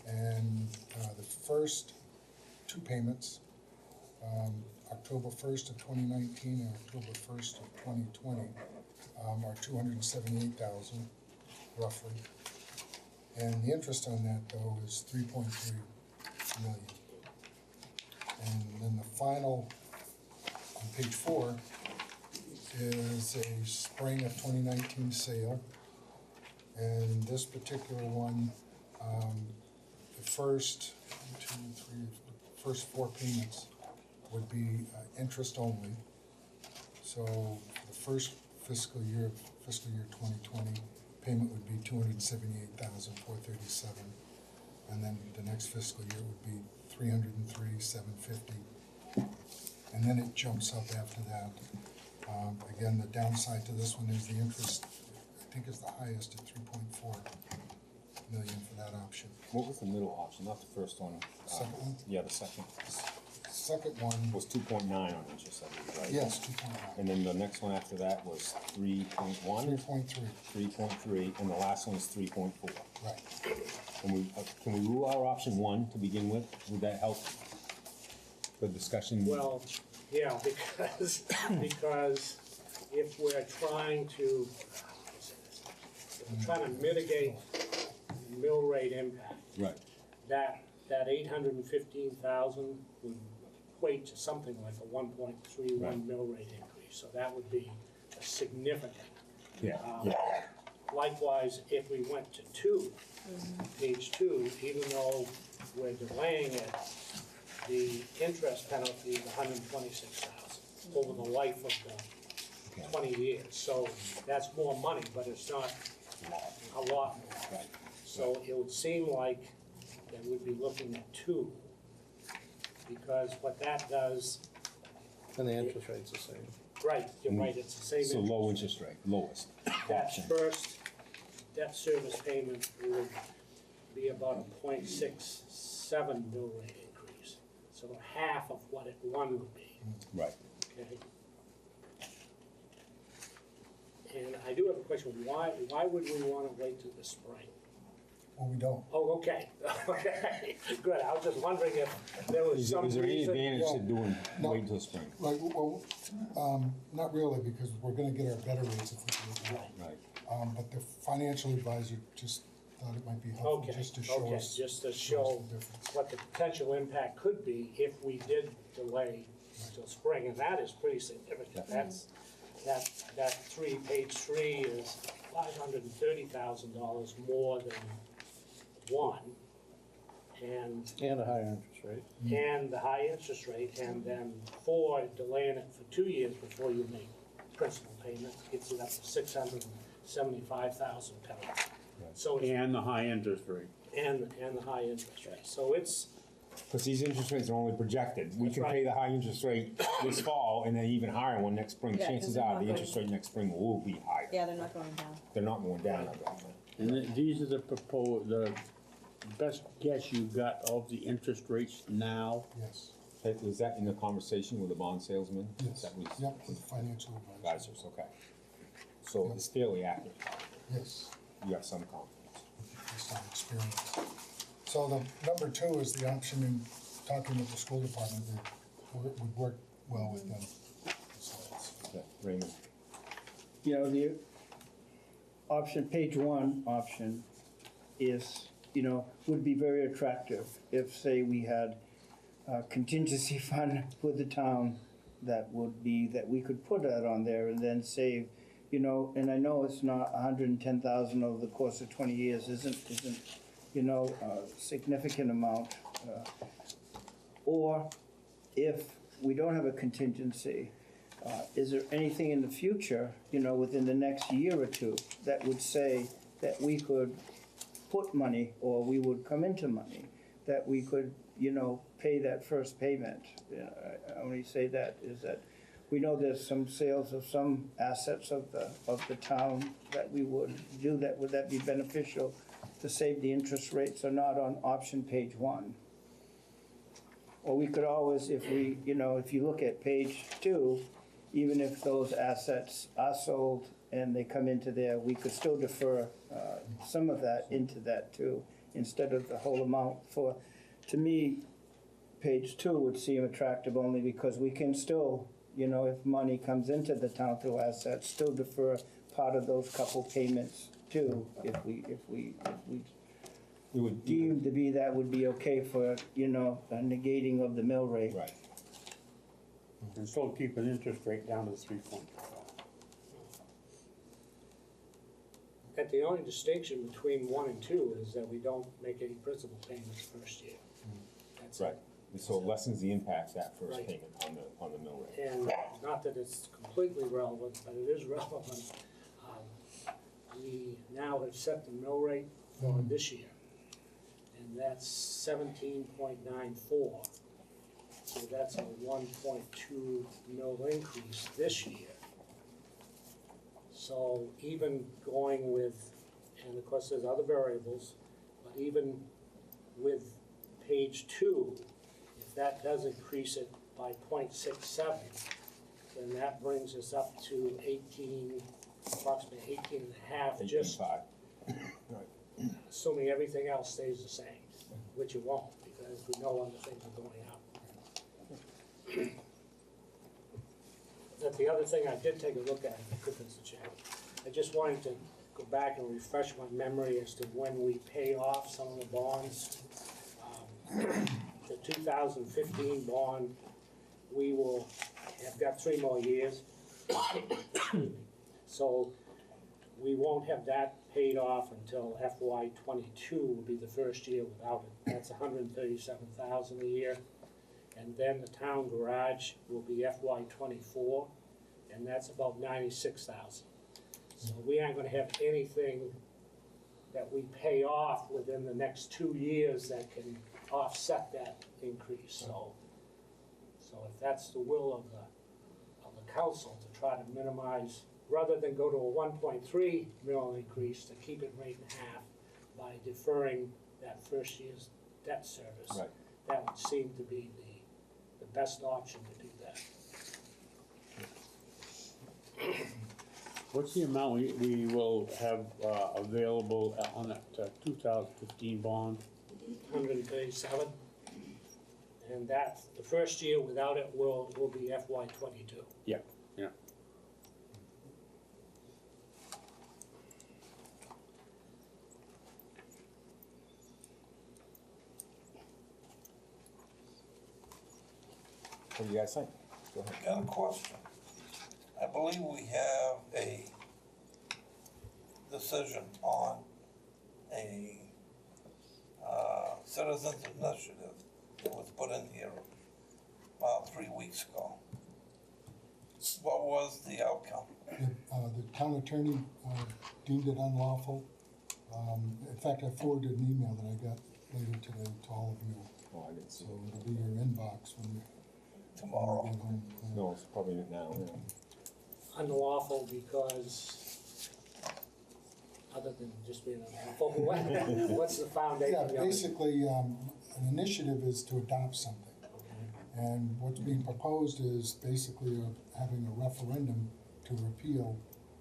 And the first 2 payments, October 1st of 2019 and October 1st of 2020, are $278,000 roughly. And the interest on that, though, is 3.3 million. And then the final, on page 4, is a spring of 2019 sale. And this particular one The first, 4 payments would be interest only. So the first fiscal year 2020, payment would be $278,437, and then the next fiscal year would be $303,750, and then it jumps up after that. Again, the downside to this one is the interest, I think, is the highest at $3.4 million for that option. What was the middle option, not the first one? Second one? Yeah, the second Second one was 2.9 on interest, I believe, right? yes, 2.9. And then the next one after that was 3.1? 3.3, 3.3, and the last one is 3.4. right. Can we rule our option 1 to begin with? Would that help the discussion? Well, yeah, because if we're trying to, mitigate the mill rate impact, Right. that 815,000 would equate to something like a 1.31 Right. mill rate increase, so that would be a significant. Yeah, Um, Likewise, if we went to 2, page 2, even though we're delaying it, the interest penalty is 126,000 over the life of the 20 years. So that's more money, but it's not a lot more. Right. So it would seem like that we'd be looking at 2, because what that does, And the interest rate's the same. right, you're right, it's the same So interest. low interest rate, lowest That option. first debt service payment would be about a 0.67 mill rate increase. So half of what it one would be, Right. okay? And I do have a question, why would we wanna wait till the spring? Well, we don't. Oh, okay, okay, good, I was just wondering if there was Is some there any reason. advantage to doing, No. wait until spring? Like, well, not really, because we're gonna get our better rates if we do it now. Right. But the financial advisor just thought it might be helpful Okay, just to show okay, us. just to show show us the difference. what the potential impact could be if we did delay till spring, and that is pretty significant. That's, page 3 is $530,000 more than 1. And And a higher interest rate. and the high interest rate, and then 4, delaying it for 2 years before you make principal payments, gets it up to $675,000 penalty. So it's, And the high interest rate. and the high interest rate, so it's, Because these interest rates are only projected. We can pay the high interest rate this fall and then even higher one next spring. Yeah, 'cause Chances they're are not the going- interest rate next spring will be higher. Yeah, they're not going down. They're not going down, I don't think. And these are the best guess you got of the interest rates now? Yes, Was that in the conversation with the bond salesman? yes, That was yep, with financial advisor. advisors, okay. So it's fairly accurate. Yes, You got some confidence. based on experience. So the number 2 is the option in talking with the school department that would work well with them. So it's- Okay, Raymond? You know, the option, page 1 option is, would be very attractive if, say, we had a contingency fund with the town that we could put that on there and then save, and I know it's not 110,000 over the course of 20 years, isn't, a significant amount. Or if we don't have a contingency, is there anything in the future, within the next year or 2, that would say that we could put money, or we would come into money, that we could, pay that first payment? I only say that is that we know there's some sales of some assets of the town that we would do that. Would that be beneficial to save the interest rates or not on option page 1? Or we could always, if we, if you look at page 2, even if those assets are sold and they come into there, we could still defer some of that into that too, instead of the whole amount. To me, page 2 would seem attractive only because we can still, if money comes into the town through assets, still defer part of those couple payments too, if we It would deem to be that would be okay for, a negating of the mill rate. Right. And so keep an interest rate down to 3.5. that the only distinction between 1 and 2 is that we don't make any principal payments first year. That's it. Right, and so it lessens the impact of that first Right. payment on the mill rate. And not that it's completely relevant, but it is relevant. We now have set the mill rate for this year, and that's 17.94. So that's a 1.2 mil increase this year. So even going with, and of course there's other variables, but even with page 2, if that does increase it by 0.67, then that brings us up to 18, approximately 18 and a half, just 18.5. Right. assuming everything else stays the same, which it won't, because we know other things are going up. That the other thing I did take a look at, Mr. Chairman, I just wanted to go back and refresh my memory as to when we pay off some of the bonds. The 2015 bond, we will have got 3 more years. So we won't have that paid off until FY '22 will be the first year without it. That's $137,000 a year. And then the town garage will be FY '24, and that's about $96,000. So we aren't gonna have anything that we pay off within the next 2 years that can offset that increase, so if that's the will of the council to try to minimize, rather than go to a 1.3 mil increase, to keep it rate in half by deferring that first year's debt service. Right. That would seem to be the best option to do that. What's the amount we will have available on that 2015 bond? 137, and that, the first year without it will be FY '22. Yeah, yeah. What do you guys think? Go ahead. Got a question. I believe we have a decision on a citizens initiative that was put in here about 3 weeks ago. What was the outcome? The town attorney deemed it unlawful. In fact, I forwarded an email that I got later today to all of you. Oh, I didn't see So it. it'll be in your inbox when you Tomorrow. get home. No, it's probably not now, yeah. Unlawful because, other than just being unlawful, what's the foundation Yeah, of it? basically, an initiative is to adopt something. And what's being proposed is basically having a referendum to repeal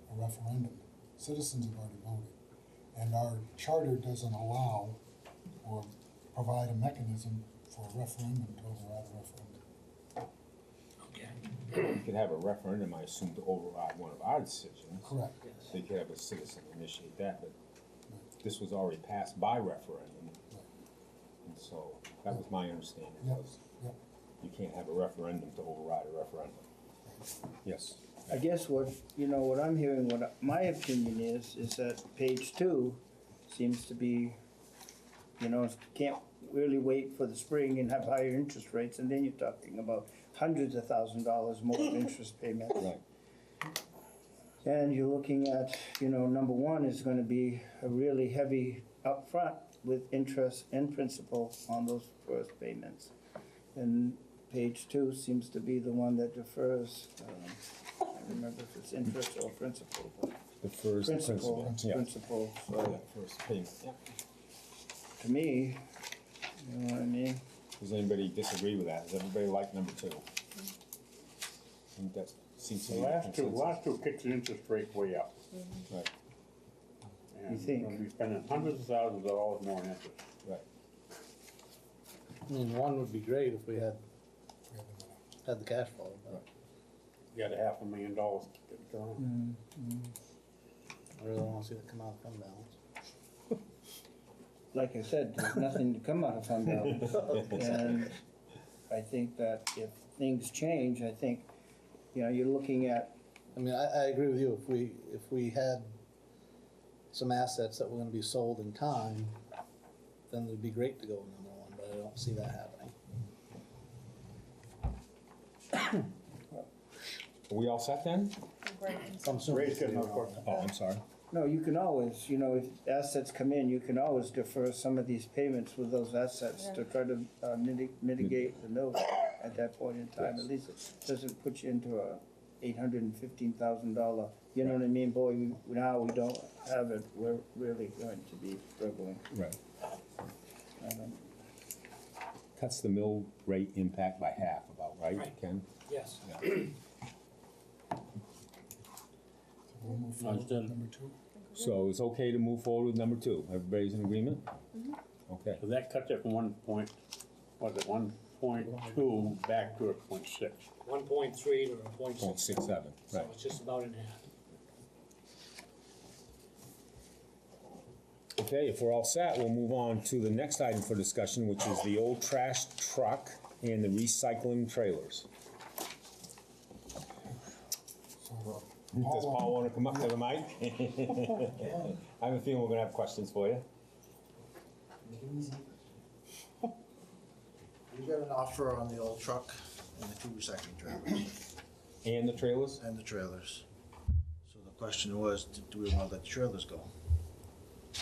a referendum. Citizens have already voted. And our charter doesn't allow or provide a mechanism for a referendum to override a referendum. Okay, You could have a referendum, I assume, to override one of our decisions. Correct. yes. So you could have a citizen initiate that, but this was already passed by referendum. And so that was my understanding, Yep, was yep. you can't have a referendum to override a referendum. Yes. I guess what I'm hearing, what my opinion is that page 2 seems to be, can't really wait for the spring and have higher interest rates, and then you're talking about hundreds of $1,000s more of interest payments. Right. And you're looking at, number 1 is gonna be a really heavy upfront with interest and principal on those first payments. And page 2 seems to be the one that defers, I don't remember if it's interest or principal, but The first principle. Yeah. principal, Yeah, so first payment, yeah. to me, you know what I mean? Does anybody disagree with that? Does everybody like number 2? I think that seems to The be the last two consensus. kicks the interest rate way up. Right, And You think? we're gonna be spending hundreds of thousands of dollars more in interest. right. I mean, 1 would be great if we had We have the money. the cash flow, but You got $500,000 to get it going. I really wanna see that come out of fund balance. Like I said, there's nothing to come out of fund balance. And I think that if things change, I think, you're looking at, I mean, I agree with you, if we had some assets that were gonna be sold in time, then it'd be great to go with number one, but I don't see that happening. Are we all set then? I'm assuming Ray's got another question. Oh, I'm sorry. No, you can always, you know, if assets come in, you can always defer some of these payments with those assets to try to mitigate the note at that point in time. At least it doesn't put you into a $815,000, you know what I mean, boy, now we don't have it, we're really going to be struggling. Right. Um, Cuts the mill rate impact by half about, right, Right. Ken? Yes. We'll move forward with number 2. So it's okay to move forward with number 2? Everybody's in agreement? Okay. So that cuts it from 1.2 back to a 0.6. 1.3 to a 0.6. 0.67, So right. it's just about in half. Okay, if we're all set, we'll move on to the next item for discussion, which is the old trash truck and the recycling trailers. So, Does Paul want to come up to the mic? I have a feeling we're gonna have questions for you. We got an offer on the old truck and the 2 recycling trailers. And the trailers? And the trailers. So the question was, do we want to let the trailers go?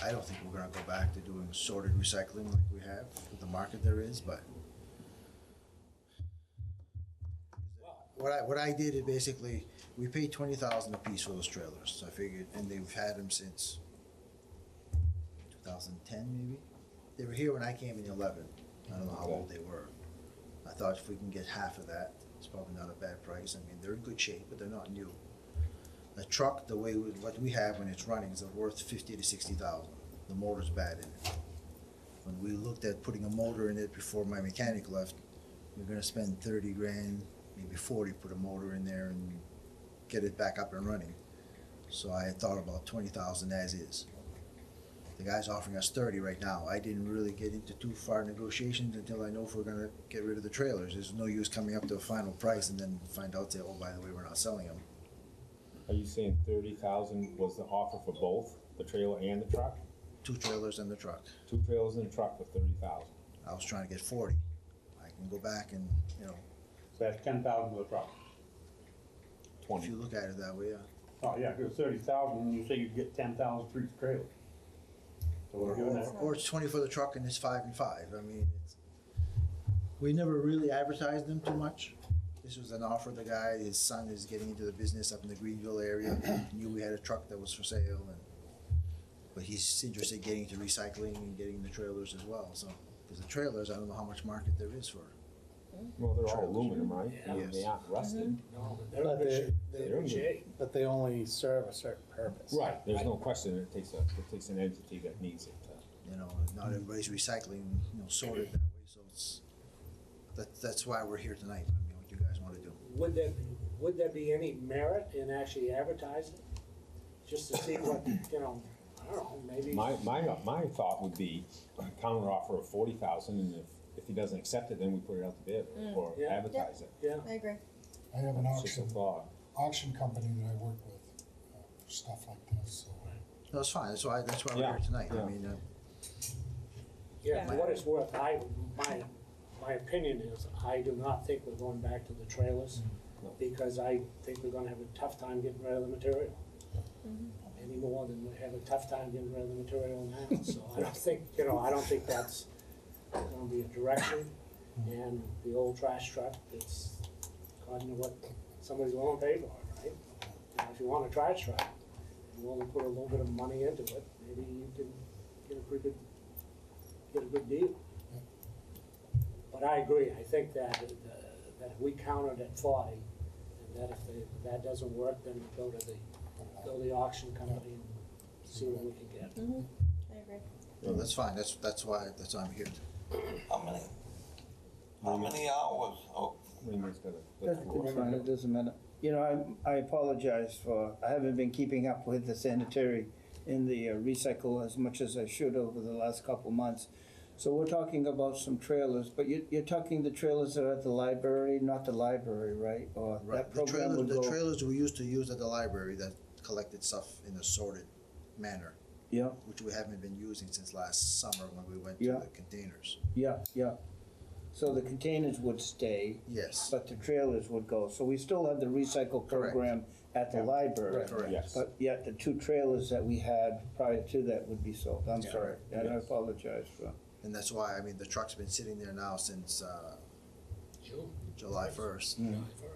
I don't think we're gonna go back to doing sorted recycling like we have with the market there is, but what I did is basically, we paid $20,000 a piece for those trailers, so I figured, and they've had them since 2010 maybe? They were here when I came in 11, I don't know how old they were. I thought if we can get half of that, it's probably not a bad price, I mean, they're in good shape, but they're not new. The truck, the way, what we have when it's running is worth 50 to 60,000. The motor's bad in it. When we looked at putting a motor in it before my mechanic left, we were gonna spend 30 grand, maybe 40, put a motor in there and get it back up and running. So I had thought about 20,000 as is. The guy's offering us 30 right now. I didn't really get into too far negotiations until I know if we're gonna get rid of the trailers. There's no use coming up to a final price and then find out, oh, by the way, we're not selling them. Are you saying 30,000 was the offer for both, the trailer and the truck? 2 trailers and the truck. 2 trailers and a truck for 30,000. I was trying to get 40. I can go back and, you know, So that's 10,000 for the truck. if 20. you look at it that way, yeah. Oh, yeah, if it was 30,000, and you say you'd get 10,000 for each trailer. So we're doing that. Or it's 20 for the truck and it's 5 and 5. I mean, it's, we never really advertised them too much. This was an offer. The guy, his son is getting into the business up in the Greenville area. Knew we had a truck that was for sale, but he's interested in getting into recycling and getting the trailers as well. So, because the trailers, I don't know how much market there is for. Well, they're all aluminum, right? Yeah. And they aren't rusted. No, but they're But in good they- shape. they're They're in in good good- shape. But they only serve a certain purpose. Right, there's no question it takes an entity that needs it. You know, not everybody's recycling, you know, sorted that way. So it's that's why we're here tonight. I mean, what you guys want to do? Would there be any merit in actually advertising? Just to see what, you know, I don't know, maybe. My thought would be a counter offer of 40,000, and if he doesn't accept it, then we put it out to bid or Yeah. advertise it. Yeah, I agree. I have an It's just a thought. auction company that I work with for stuff like this, so. No, it's fine. That's why we're Yeah, here tonight. yeah. I mean, yeah, for what it's worth, my opinion is, I do not think we're going back to the trailers, No. because I think we're gonna have a tough time getting rid of the material. Any more than we have a tough time getting rid of the material now, so I don't think, I don't think that's gonna be a direction. And the old trash truck, it's according to what somebody's willing to pay for it, right? If you want a trash truck, and willing to put a little bit of money into it, maybe you can get a good deal. But I agree, I think that if we counted at 40, and that if that doesn't work, then we go to the auction company and see what we can get. I agree. no, that's fine. That's why I'm here. How many hours? Oh, Raymond's got That's fine, it doesn't matter. You know, I apologize I haven't been keeping up with the sanitary in the recycle as much as I should over the last couple of months. So we're talking about some trailers, but you're talking the trailers that are at the library, not the library, right? Or that The program trailers, would the go. trailers we used to use at the library that collected stuff in a sorted manner. Yeah, which we haven't been using since last summer when we went to Yeah. the containers. yeah, yeah. So the containers would stay, Yes, but the trailers would go. So we still have the recycle Correct. program at the library. correct. Yes. But yet the 2 trailers that we had prior to that would be sold. I'm sorry, and I apologize for. And that's why, I mean, the truck's been sitting there now since, June. July first. July first.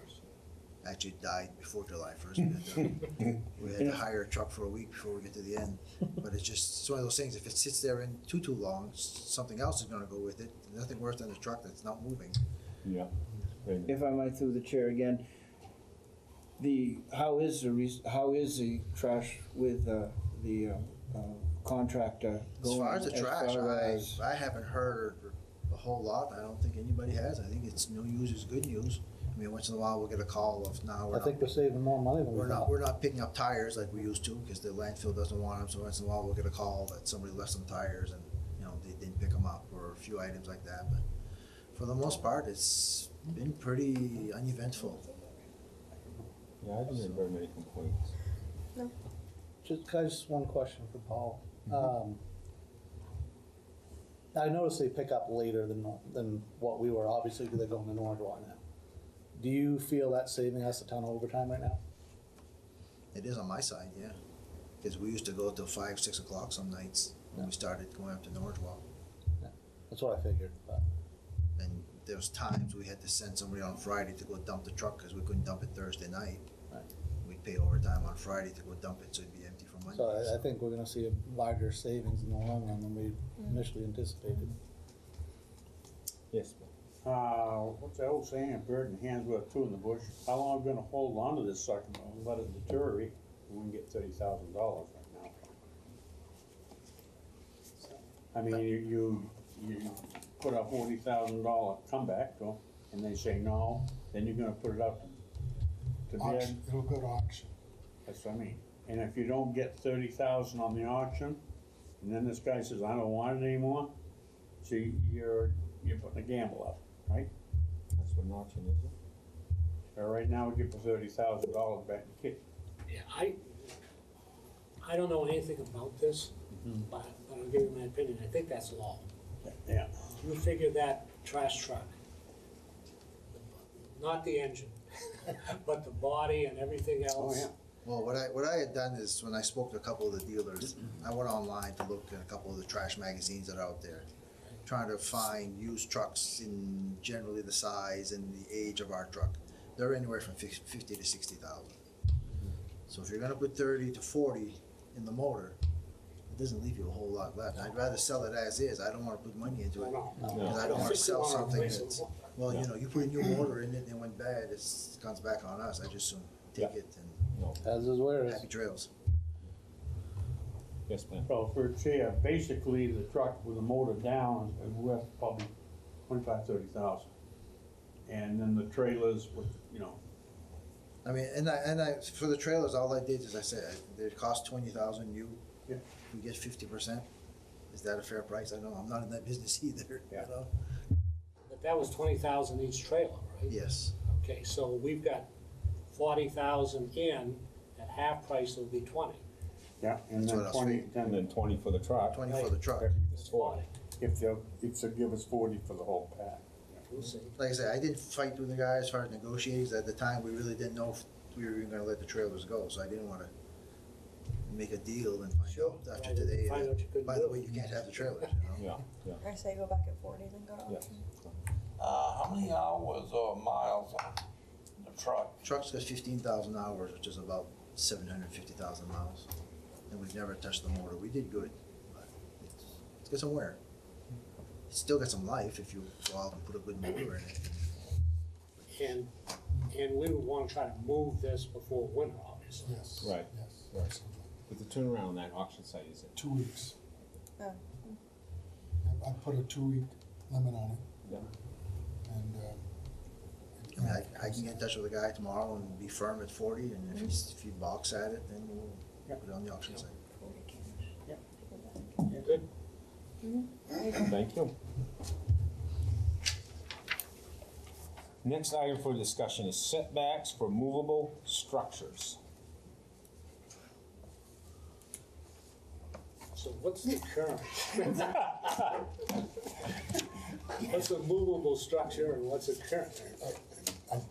Actually it died before July first. We had to hire a truck for a week before we get to the end. But it's just, it's one of those things, if it sits there in too long, something else is gonna go with it. Nothing worse than a truck that's not moving. Yeah. If I might through the chair again, how is the trash with the contractor As going? far as the trash, far as- I haven't heard a whole lot. I don't think anybody has. I think it's no news is good news. I mean, once in a while we'll get a call of now I think we're saving more money than we thought. we're not picking up tires like we used to because the landfill doesn't want them. So once in a while we'll get a call that somebody left some tires and, you know, they didn't pick them up or a few items like that. But for the most part, it's been pretty uneventful. Yeah, I haven't heard very many complaints. Just one question for Paul. I noticed they pick up later than what we were, obviously, because they're going to Norwood now. Do you feel that's saving us a ton of overtime right now? It is on my side, yeah. Because we used to go till 5, 6 o'clock some nights when we started going up to Norwood. That's what I figured, but. And there was times we had to send somebody on Friday to go dump the truck because we couldn't dump it Thursday night. Right. We'd pay overtime on Friday to go dump it so it'd be empty for Monday. So I think we're gonna see a larger savings in the long run than we initially anticipated. Yes, What's the old saying, a bird in the hand's worth 2 in the bush? How long are we gonna hold on to this sucker and let it deteriorate? We can get $30,000 right now. I mean, you put a $40,000 comeback to 'em, and they say no, then you're gonna put it out to bid. Auction, it'll go to auction. That's what I mean. And if you don't get 30,000 on the auction, and then this guy says, I don't want it anymore, see, you're putting a gamble up, right? that's what an auction is. So right now, we give the $30,000 back to kid. Yeah, I don't know anything about this, but I'll give you my opinion. I think that's law. Yeah. You figure that trash truck, not the engine, but the body and everything Oh, else. yeah. Well, what I had done is when I spoke to a couple of the dealers, I went online to look at a couple of the trash magazines that are out there, trying to find used trucks in generally the size and the age of our truck. They're anywhere from 50 to 60,000. So if you're gonna put 30 to 40 in the motor, it doesn't leave you a whole lot left. I'd rather sell it as is. I don't wanna put money into it. Because I don't wanna sell something that's, well, you know, you put a new motor in it and it went bad, it comes back on us. I just soon take it and As is where it happy is. trails. Yes, ma'am. So for a chair, basically, the truck with the motor down is worth probably 25,000-30,000. And then the trailers with, you know, I mean, and I, for the trailers, all I did is I said, they cost 20,000 new. Yeah. We get 50%. Is that a fair price? I know, I'm not in that business either, you Yeah. know? But that was 20,000 each trailer, right? Yes, Okay, so we've got 40,000 in, at half price it would be 20. yeah, and That's then what I was 20, thinking. And then 20 for the truck. 20 for the truck. It's 40. if they'll give us 40 for the whole pack. We'll see. Like I said, I didn't fight with the guy as far as negotiating, 'cause at the time, we really didn't know if we were even gonna let the trailers go, so I didn't wanna make a deal and find Sure. out after Right, today find out you that, couldn't by do the it. way, you can't have the trailers, you know? Yeah, yeah. I say go back at 40, then go to Yeah. auction. How many hours or miles on the truck? Truck's got 15,000 hours, which is about 750,000 miles, and we've never touched the motor. We did good, but it's got some wear. It's still got some life if you go out and put a good motor in it. And we would wanna try to move this before winter, obviously. Yes. Right. Yes. Right. Absolutely. But the turnaround on that auction site is it? 2 weeks. Oh. Yep, I put a 2-week limit on it, Yeah. and, I mean, I can get in touch with the guy tomorrow and be firm at 40, and if he balks at it, then we'll put it on the auction site. 40 cash. Yep. Good. Thank you. Next item for discussion is setbacks for movable structures. So what's the current? What's a movable structure and what's a current?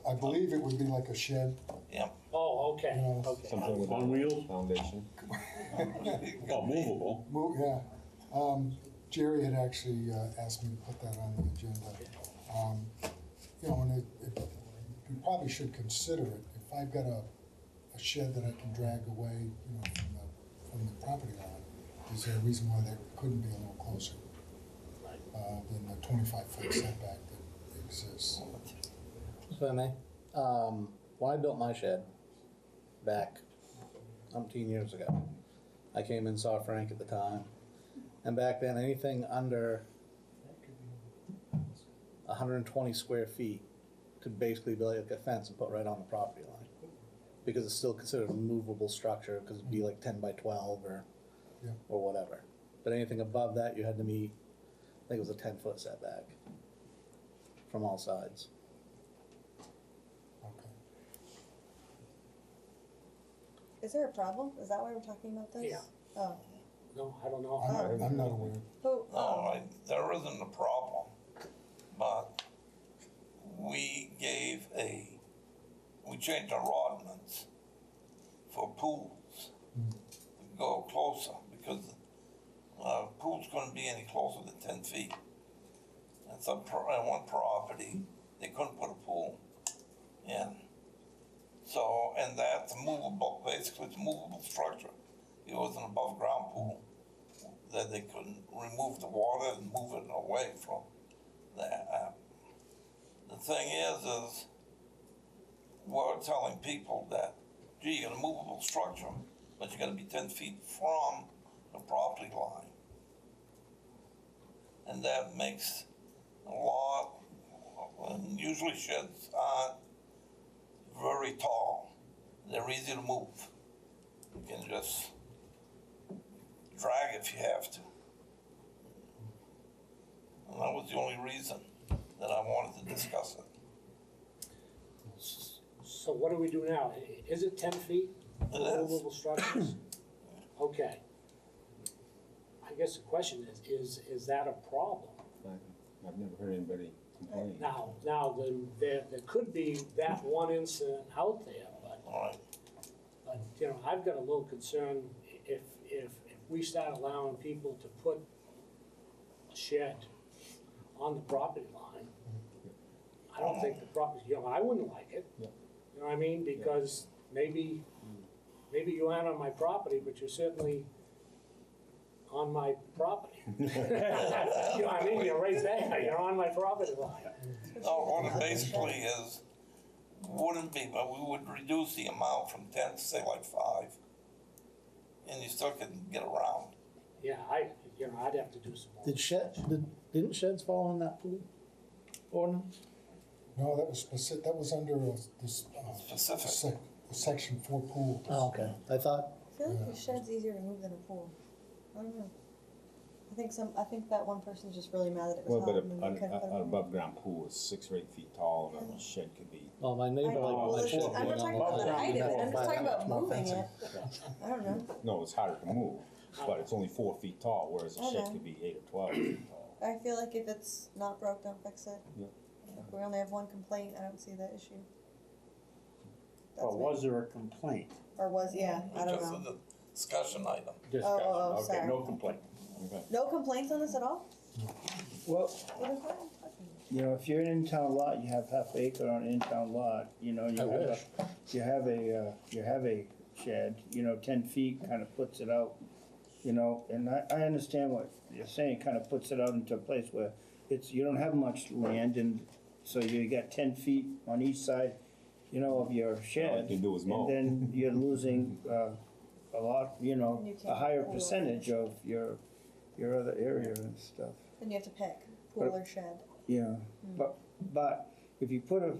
I believe it would be like a shed. Yeah. Oh, okay, Yeah. okay. Something with On wheels? foundation. Oh, movable. Yeah. Jerry had actually asked me to put that on the agenda. You know, and we probably should consider it. If I've got a shed that I can drag away, you know, from the property line, is there a reason why that couldn't be a little closer than the 25-foot setback that exists? If I may, when I built my shed back umpteen years ago, I came in, saw Frank at the time, and back then anything under 120 square feet could basically be like a fence and put right on the property line, because it's still considered a movable structure, because it'd be like 10 by 12 or whatever. But anything above that, you had to meet, I think it was a 10-foot setback from all sides. Okay. Is there a problem? Is that why we're talking about this? Yeah. Oh. No, I don't know. I'm not aware. Who? No, there isn't a problem, but we changed our ordinance for pools to go closer, because pools couldn't be any closer than 10 feet. And so on one property, they couldn't put a pool in. So, and that's a movable, basically it's a movable structure. It was an above ground pool that they couldn't remove the water and move it away from that. The thing is we're telling people that, gee, you got a movable structure, but you gotta be 10 feet from the property line. And that makes a lot, and usually sheds aren't very tall. They're easy to move. You can just drag if you have to. And that was the only reason that I wanted to discuss it. So what do we do now? Is it 10 feet? It is. Movable structures? Okay. I guess the question is that a problem? I've never heard anybody complain. Now, there could be that one incident out there, All but, you know, I've got a little concern if we start allowing people to put a shed on the property line. I don't think the property, you know, I wouldn't like it. Yeah. You know what I mean? Because maybe you aren't on my property, but you're certainly on my property. You know what I mean? You're right there, you're on my property line. No, what it basically is, wouldn't be, but we would reduce the amount from 10 to say like 5. And you still can get around. Yeah, I'd have to do some more. Didn't sheds fall in that pool ordinance? No, that was specific, that was under this, Specific. section 4 pool. Oh, okay. I thought, I feel like a shed's easier to move than a pool. I don't know. I think that one person's just really mad that it was Well, hot but and then they couldn't put it an in. above ground pool is 6 or 8 feet tall, and a shed could be. well, my I neighbor know, liked well, my listen, shed I'm not being talking on about the height of it, I'm just talking about moving it. I don't know. No, it's harder to move, but it's only 4 feet tall, whereas a shed Okay. could be 8 or 12 feet tall. I feel like if it's not broke, don't fix it. Yeah. If we only have one complaint, I don't see that issue. That's Or me. was there a complaint? Or was, yeah, I don't Just know. a discussion item. Discussion, okay, sorry. no complaint. Okay. No complaints on this at all? Well, What is that? you know, if you're an in-town lot, you have half acre on an in-town lot, you know, you have a shed, you know, 10 feet kind of puts it out, you know, and I understand what you're saying, kind of puts it out into a place where you don't have much land, and so you got 10 feet on each side, you know, of your shed. All you can do is mow. And then you're losing, a lot, you know, And you a can't higher pool. percentage of your other area and stuff. Then you have to pick, pool or shed. Yeah, but if you put a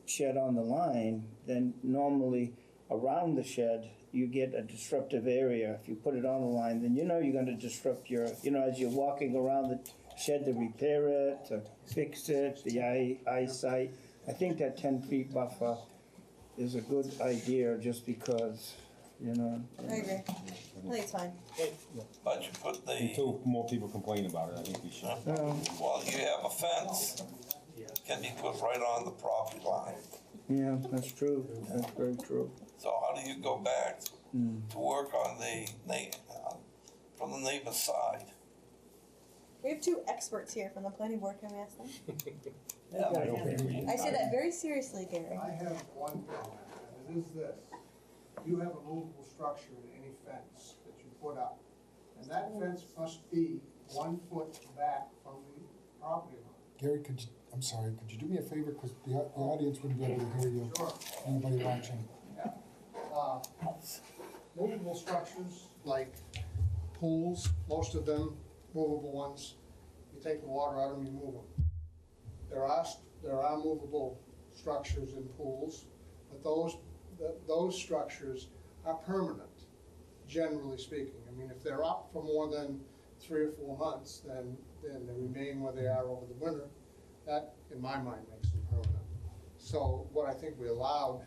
shed on the line, then normally around the shed, you get a disruptive area. If you put it on the line, then you know you're gonna disrupt your, you know, as you're walking around the shed to repair it, to fix it, the eyesight. I think that 10 feet buffer is a good idea, just because you know. I agree. I think it's fine. But you put the, Until more people complain about it, I think we should. well, you have a fence, can be put right on the property line. Yeah, that's true, that's very true. So how do you go back to work on the from the neighbor's side? We have two experts here from the planning board, can we ask them? Yeah, I don't think we. I say that very seriously, Gary. I have one comment, and it is this. You have a movable structure in any fence that you put up, and that fence must be 1 foot back from the property line. Gary, I'm sorry, could you do me a favor, because the audience wouldn't be able to hear you, Sure. anybody watching. Movable structures like pools, most of them movable ones, you take the water out of them, you move them. There are movable structures in pools, but those structures are permanent, generally speaking. I mean, if they're up for more than 3 or 4 months, then they remain where they are over the winter. That, in my mind, makes them permanent. So what I think we allowed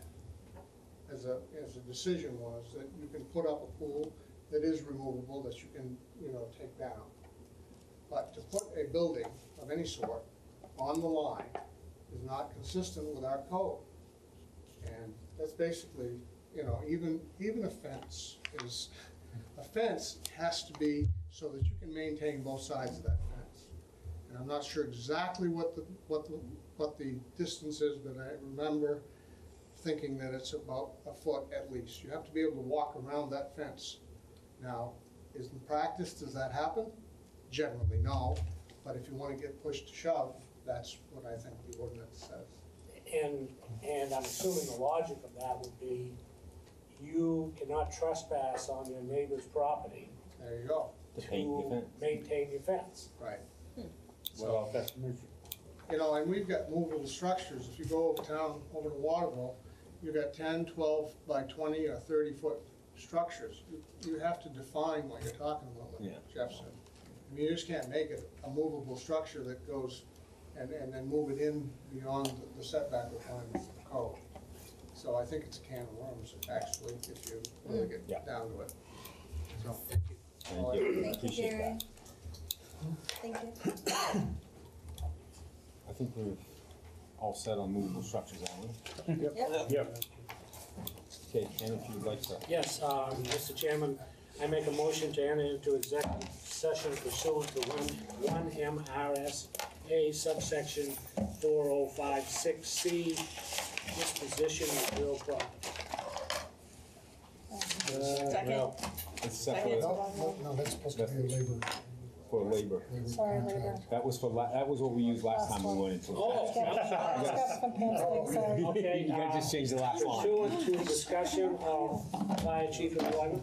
as a decision was that you can put up a pool that is removable, that you can, take down. But to put a building of any sort on the line is not consistent with our code. And that's basically, even a fence has to be so that you can maintain both sides of that fence. And I'm not sure exactly what the distance is, but I remember thinking that it's about a foot at least. You have to be able to walk around that fence. Now, in practice, does that happen? Generally, no. But if you want to get pushed to shove, that's what I think the ordinance says. And I'm assuming the logic of that would be you cannot trespass on your neighbor's property There you go. to maintain your fence. Right. Well, that's an issue. And we've got movable structures. If you go over town, over to Waterville, you've got 10, 12 by 20 or 30-foot structures. You have to define what you're talking about, like Jeff said. I mean, you just can't make it a movable structure that goes and then move it in beyond the setback requirements of the code. So I think it's a can of worms, actually, if you really get down to it. So, Thank you. Thank you, Gary. Thank you. I think we're all set on movable structures, aren't we? Yep. Okay, and if you'd like to. Yes, Mr. Chairman, I make a motion to enter into executive session pursuant to one MRSA subsection 4056C, disposition of real property. Second. It's separate No, that's supposed to be a labor. for labor. Sorry, labor. That was that was what we used last time we went into it. Oh, Just got from Pam's thing, sorry. okay. You gotta just change the last line. Pursuant to discussion of fire chief and one.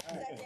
Second.